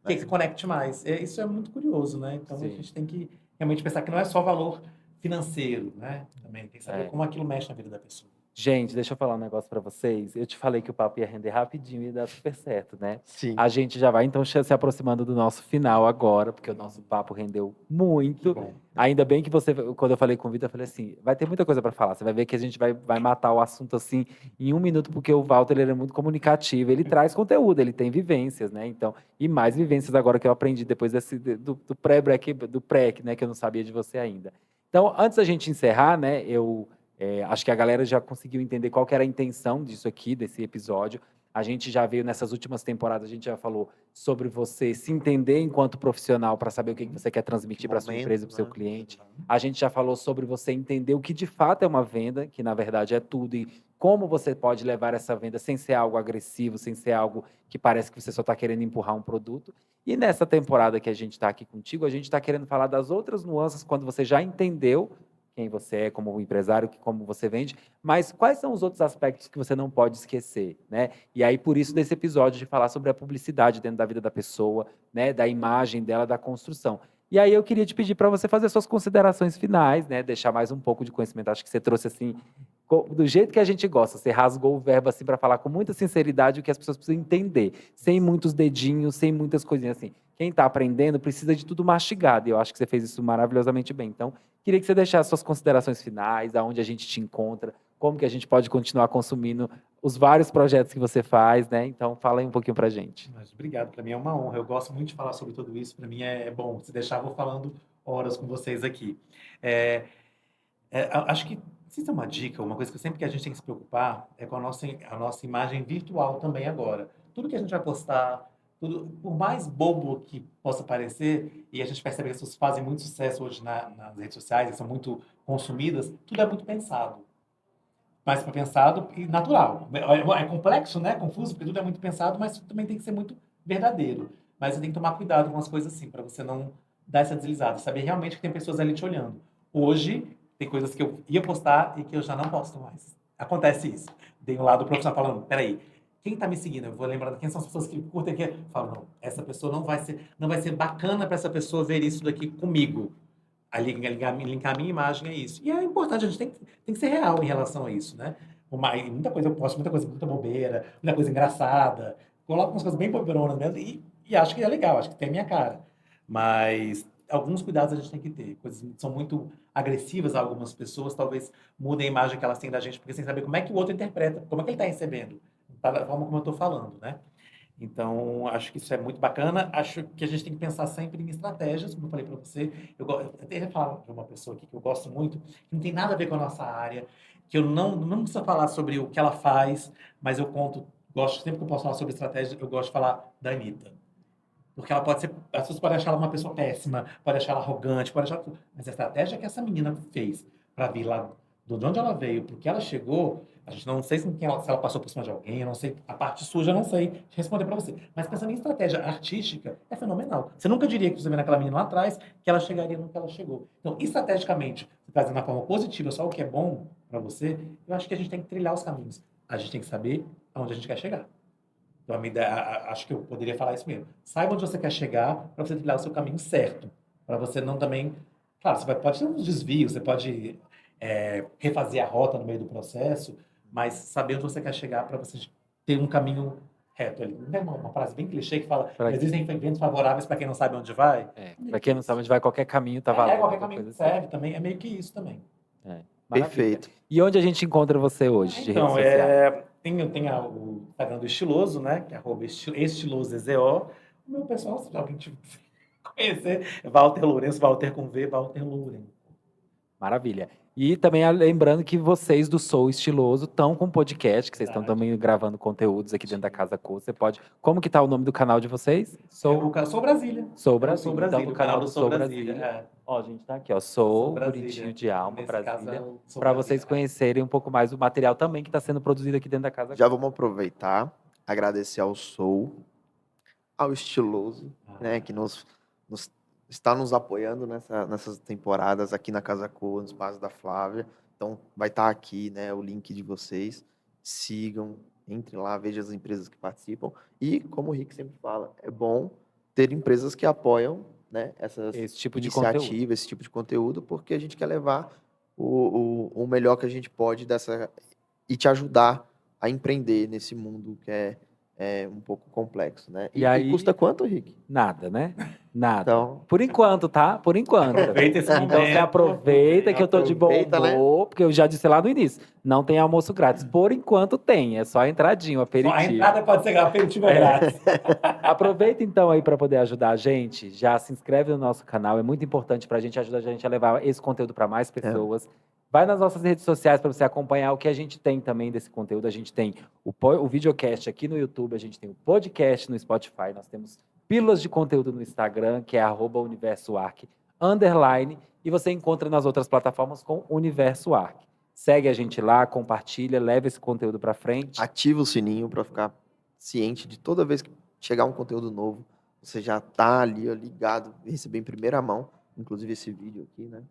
que conecte mais. Isso é muito curioso, né? Então a Sim. gente tem que realmente pensar que não é só valor financeiro, né? Também tem que saber É. como aquilo mexe na vida da pessoa. Gente, deixa eu falar um negócio para vocês. Eu te falei que o papo ia render rapidinho e dar super certo, né? Sim. A gente já vai então se aproximando do nosso final agora, porque o nosso papo rendeu muito. Que bom. Ainda bem que você, quando eu falei com o Vitor, eu falei assim, vai ter muita coisa para falar. Você vai ver que a gente vai matar o assunto assim em 1 minuto, porque o Walter ele é muito comunicativo, ele traz conteúdo, ele tem vivências, né? Então, e mais vivências agora que eu aprendi depois do pré-break, do pré, né? Que eu não sabia de você ainda. Então, antes da gente encerrar, né? Acho que a galera já conseguiu entender qual que era a intenção disso aqui, desse episódio. A gente já veio nessas últimas temporadas, a gente já falou sobre você se entender enquanto profissional para saber o que você quer transmitir para sua Momento, empresa, para o seu né? cliente. A gente já falou sobre você entender o que de fato é uma venda, que na verdade é tudo, e como você pode levar essa venda sem ser algo agressivo, sem ser algo que parece que você só está querendo empurrar um produto. E nessa temporada que a gente está aqui contigo, a gente está querendo falar das outras nuances quando você já entendeu quem você é como empresário, como você vende, mas quais são os outros aspectos que você não pode esquecer, né? E aí, por isso, desse episódio de falar sobre a publicidade dentro da vida da pessoa, né? Da imagem dela, da construção. E aí eu queria te pedir para você fazer suas considerações finais, né? Deixar mais um pouco de conhecimento. Acho que você trouxe assim, do jeito que a gente gosta, você rasgou o verbo assim para falar com muita sinceridade o que as pessoas precisam entender, sem muitos dedinhos, sem muitas coisinhas assim. Quem está aprendendo precisa de tudo mastigado, e eu acho que você fez isso maravilhosamente bem. Então, queria que você deixasse suas considerações finais, aonde a gente te encontra, como que a gente pode continuar consumindo os vários projetos que você faz, né? Então, fala aí um pouquinho pra gente. Mas obrigado, para mim é uma honra. Eu gosto muito de falar sobre tudo isso. Para mim é bom. Se deixar, eu vou falando horas com vocês aqui. Acho que se tem uma dica, uma coisa que sempre que a gente tem que se preocupar é com a nossa imagem virtual também agora. Tudo que a gente vai postar, tudo, por mais bobo que possa parecer, e a gente percebe que as pessoas fazem muito sucesso hoje nas redes sociais, e são muito consumidas, tudo é muito pensado. Mais para pensado e natural. É complexo, né? Confuso, porque tudo é muito pensado, mas tudo também tem que ser muito verdadeiro. Mas você tem que tomar cuidado com as coisas assim, para você não dar essa deslizada. Saber realmente que tem pessoas ali te olhando. Hoje, tem coisas que eu ia postar e que eu já não posto mais. Acontece isso. Tem um lado profissional falando, peraí, quem está me seguindo? Eu vou lembrando quem são as pessoas que curtem aqui. Eu falo, não, essa pessoa não vai ser bacana para essa pessoa ver isso daqui comigo. Linkar a minha imagem a isso. E é importante, a gente tem que ser real em relação a isso, né? Muita coisa eu posto, muita bobeira, muita coisa engraçada. Coloco umas coisas bem boberonas mesmo e acho que é legal, acho que tem a minha cara. Mas alguns cuidados a gente tem que ter. Coisas que são muito agressivas a algumas pessoas, talvez mudem a imagem que elas têm da gente, porque sem saber como é que o outro interpreta, como é que ele está recebendo, da forma como eu estou falando, né? Então, acho que isso é muito bacana. Acho que a gente tem que pensar sempre em estratégias, como eu falei para você. Eu até ia falar de uma pessoa aqui que eu gosto muito, que não tem nada a ver com a nossa área, que eu não precisa falar sobre o que ela faz, mas eu gosto, sempre que eu posso falar sobre estratégia, eu gosto de falar da Anitta. Porque ela pode ser, as pessoas podem achar ela uma pessoa péssima, podem achar ela arrogante, podem achar tudo. Mas a estratégia que essa menina fez para vir lá de onde ela veio, porque ela chegou, a gente não sei se ela passou por cima de alguém, eu não sei, a parte suja eu não sei responder para você. Mas pensando em estratégia artística, é fenomenal. Você nunca diria que você vê naquela menina lá atrás que ela chegaria no que ela chegou. Então, estrategicamente, você trazendo na forma positiva só o que é bom para você, eu acho que a gente tem que trilhar os caminhos. A gente tem que saber aonde a gente quer chegar. Então, acho que eu poderia falar isso mesmo. Saiba onde você quer chegar para você trilhar o seu caminho certo. Para você não também. Claro, pode ter uns desvios, você pode refazer a rota no meio do processo, mas saber onde você quer chegar para você ter um caminho reto ali. Não é uma frase bem clichê que fala: Pra- existem ventos favoráveis para quem não sabe onde vai? Pra quem não sabe onde vai, qualquer caminho tá valendo. Qualquer alguma caminho coisa assim. serve também. É meio que isso também. Maravilha. Perfeito. E onde a gente encontra você hoje, de redes Então, sociais? tem o Instagram do Estiloso, né? Que é @estilosoEZO. O meu pessoal, se alguém tiver conhecer, é Walter Lourenço, Walter com V, Walter Lourenço. Maravilha. E também lembrando que vocês do Sou Estiloso estão com podcast, que vocês estão Verdade. também gravando conteúdos aqui dentro da Casa Co. Você pode. Como que tá o nome do canal de vocês? Sou Brasília. Sou É Brasília. o Sou Brasília, Então, no o canal do Sou Brasília. Brasília. Ó, a gente tá aqui, ó. Sou Brasília. Bonitinho de Alma, Nesse caso, Brasília. é o Sou Para Brasília, vocês conhecerem um pouco mais do material também que está sendo produzido aqui dentro da Casa Já Co. vamos aproveitar, agradecer ao Soul, ao Estiloso, né, que está nos apoiando nessas temporadas aqui na Casa Co, no espaço da Flávia. Então, vai estar aqui, né, o link de vocês. Sigam, entrem lá, vejam as empresas que participam. E, como o Rick sempre fala, é bom ter empresas que apoiam, né, essas Esse tipo de iniciativas, conteúdo. esse tipo de conteúdo, porque a gente quer levar o melhor que a gente pode e te ajudar a empreender nesse mundo que é um pouco complexo, né? E E aí- custa quanto, Rick? Nada, né? Nada. Então, Por enquanto, tá? Por enquanto. Aproveita esse Então você momento, aproveita que eu tô de bom aproveita, né? humor, porque eu já disse lá no início, não tem almoço grátis. Por enquanto tem, é só entradinho, Só a aperitivo. entrada pode ser aperitivo grátis. Aproveita então aí para poder ajudar a gente, já se inscreve no nosso canal, é muito importante para a gente, ajuda a gente a levar esse conteúdo para mais pessoas. Vai nas nossas redes sociais para você acompanhar o que a gente tem também desse conteúdo. A gente tem o videocast aqui no YouTube, a gente tem o podcast no Spotify, nós temos pílulas de conteúdo no Instagram, que é @universoarc_, e você encontra nas outras plataformas com Universo Arc. Segue a gente lá, compartilha, leva esse conteúdo para frente. Ativa o sininho para ficar ciente de toda vez que chegar um conteúdo novo, você já tá ali ó, ligado, receber em primeira mão, inclusive esse vídeo aqui, né?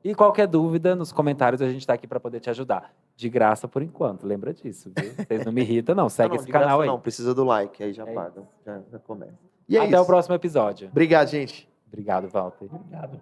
E qualquer dúvida, nos comentários a gente está aqui para poder te ajudar. De graça por enquanto, lembra disso, viu? Vocês não me irritam, não. Segue Não, esse de canal graça aí. não, precisa do like, aí já É paga, já começa. E é Até isso. o próximo episódio. Obrigado, gente. Obrigado, Walter. Obrigado.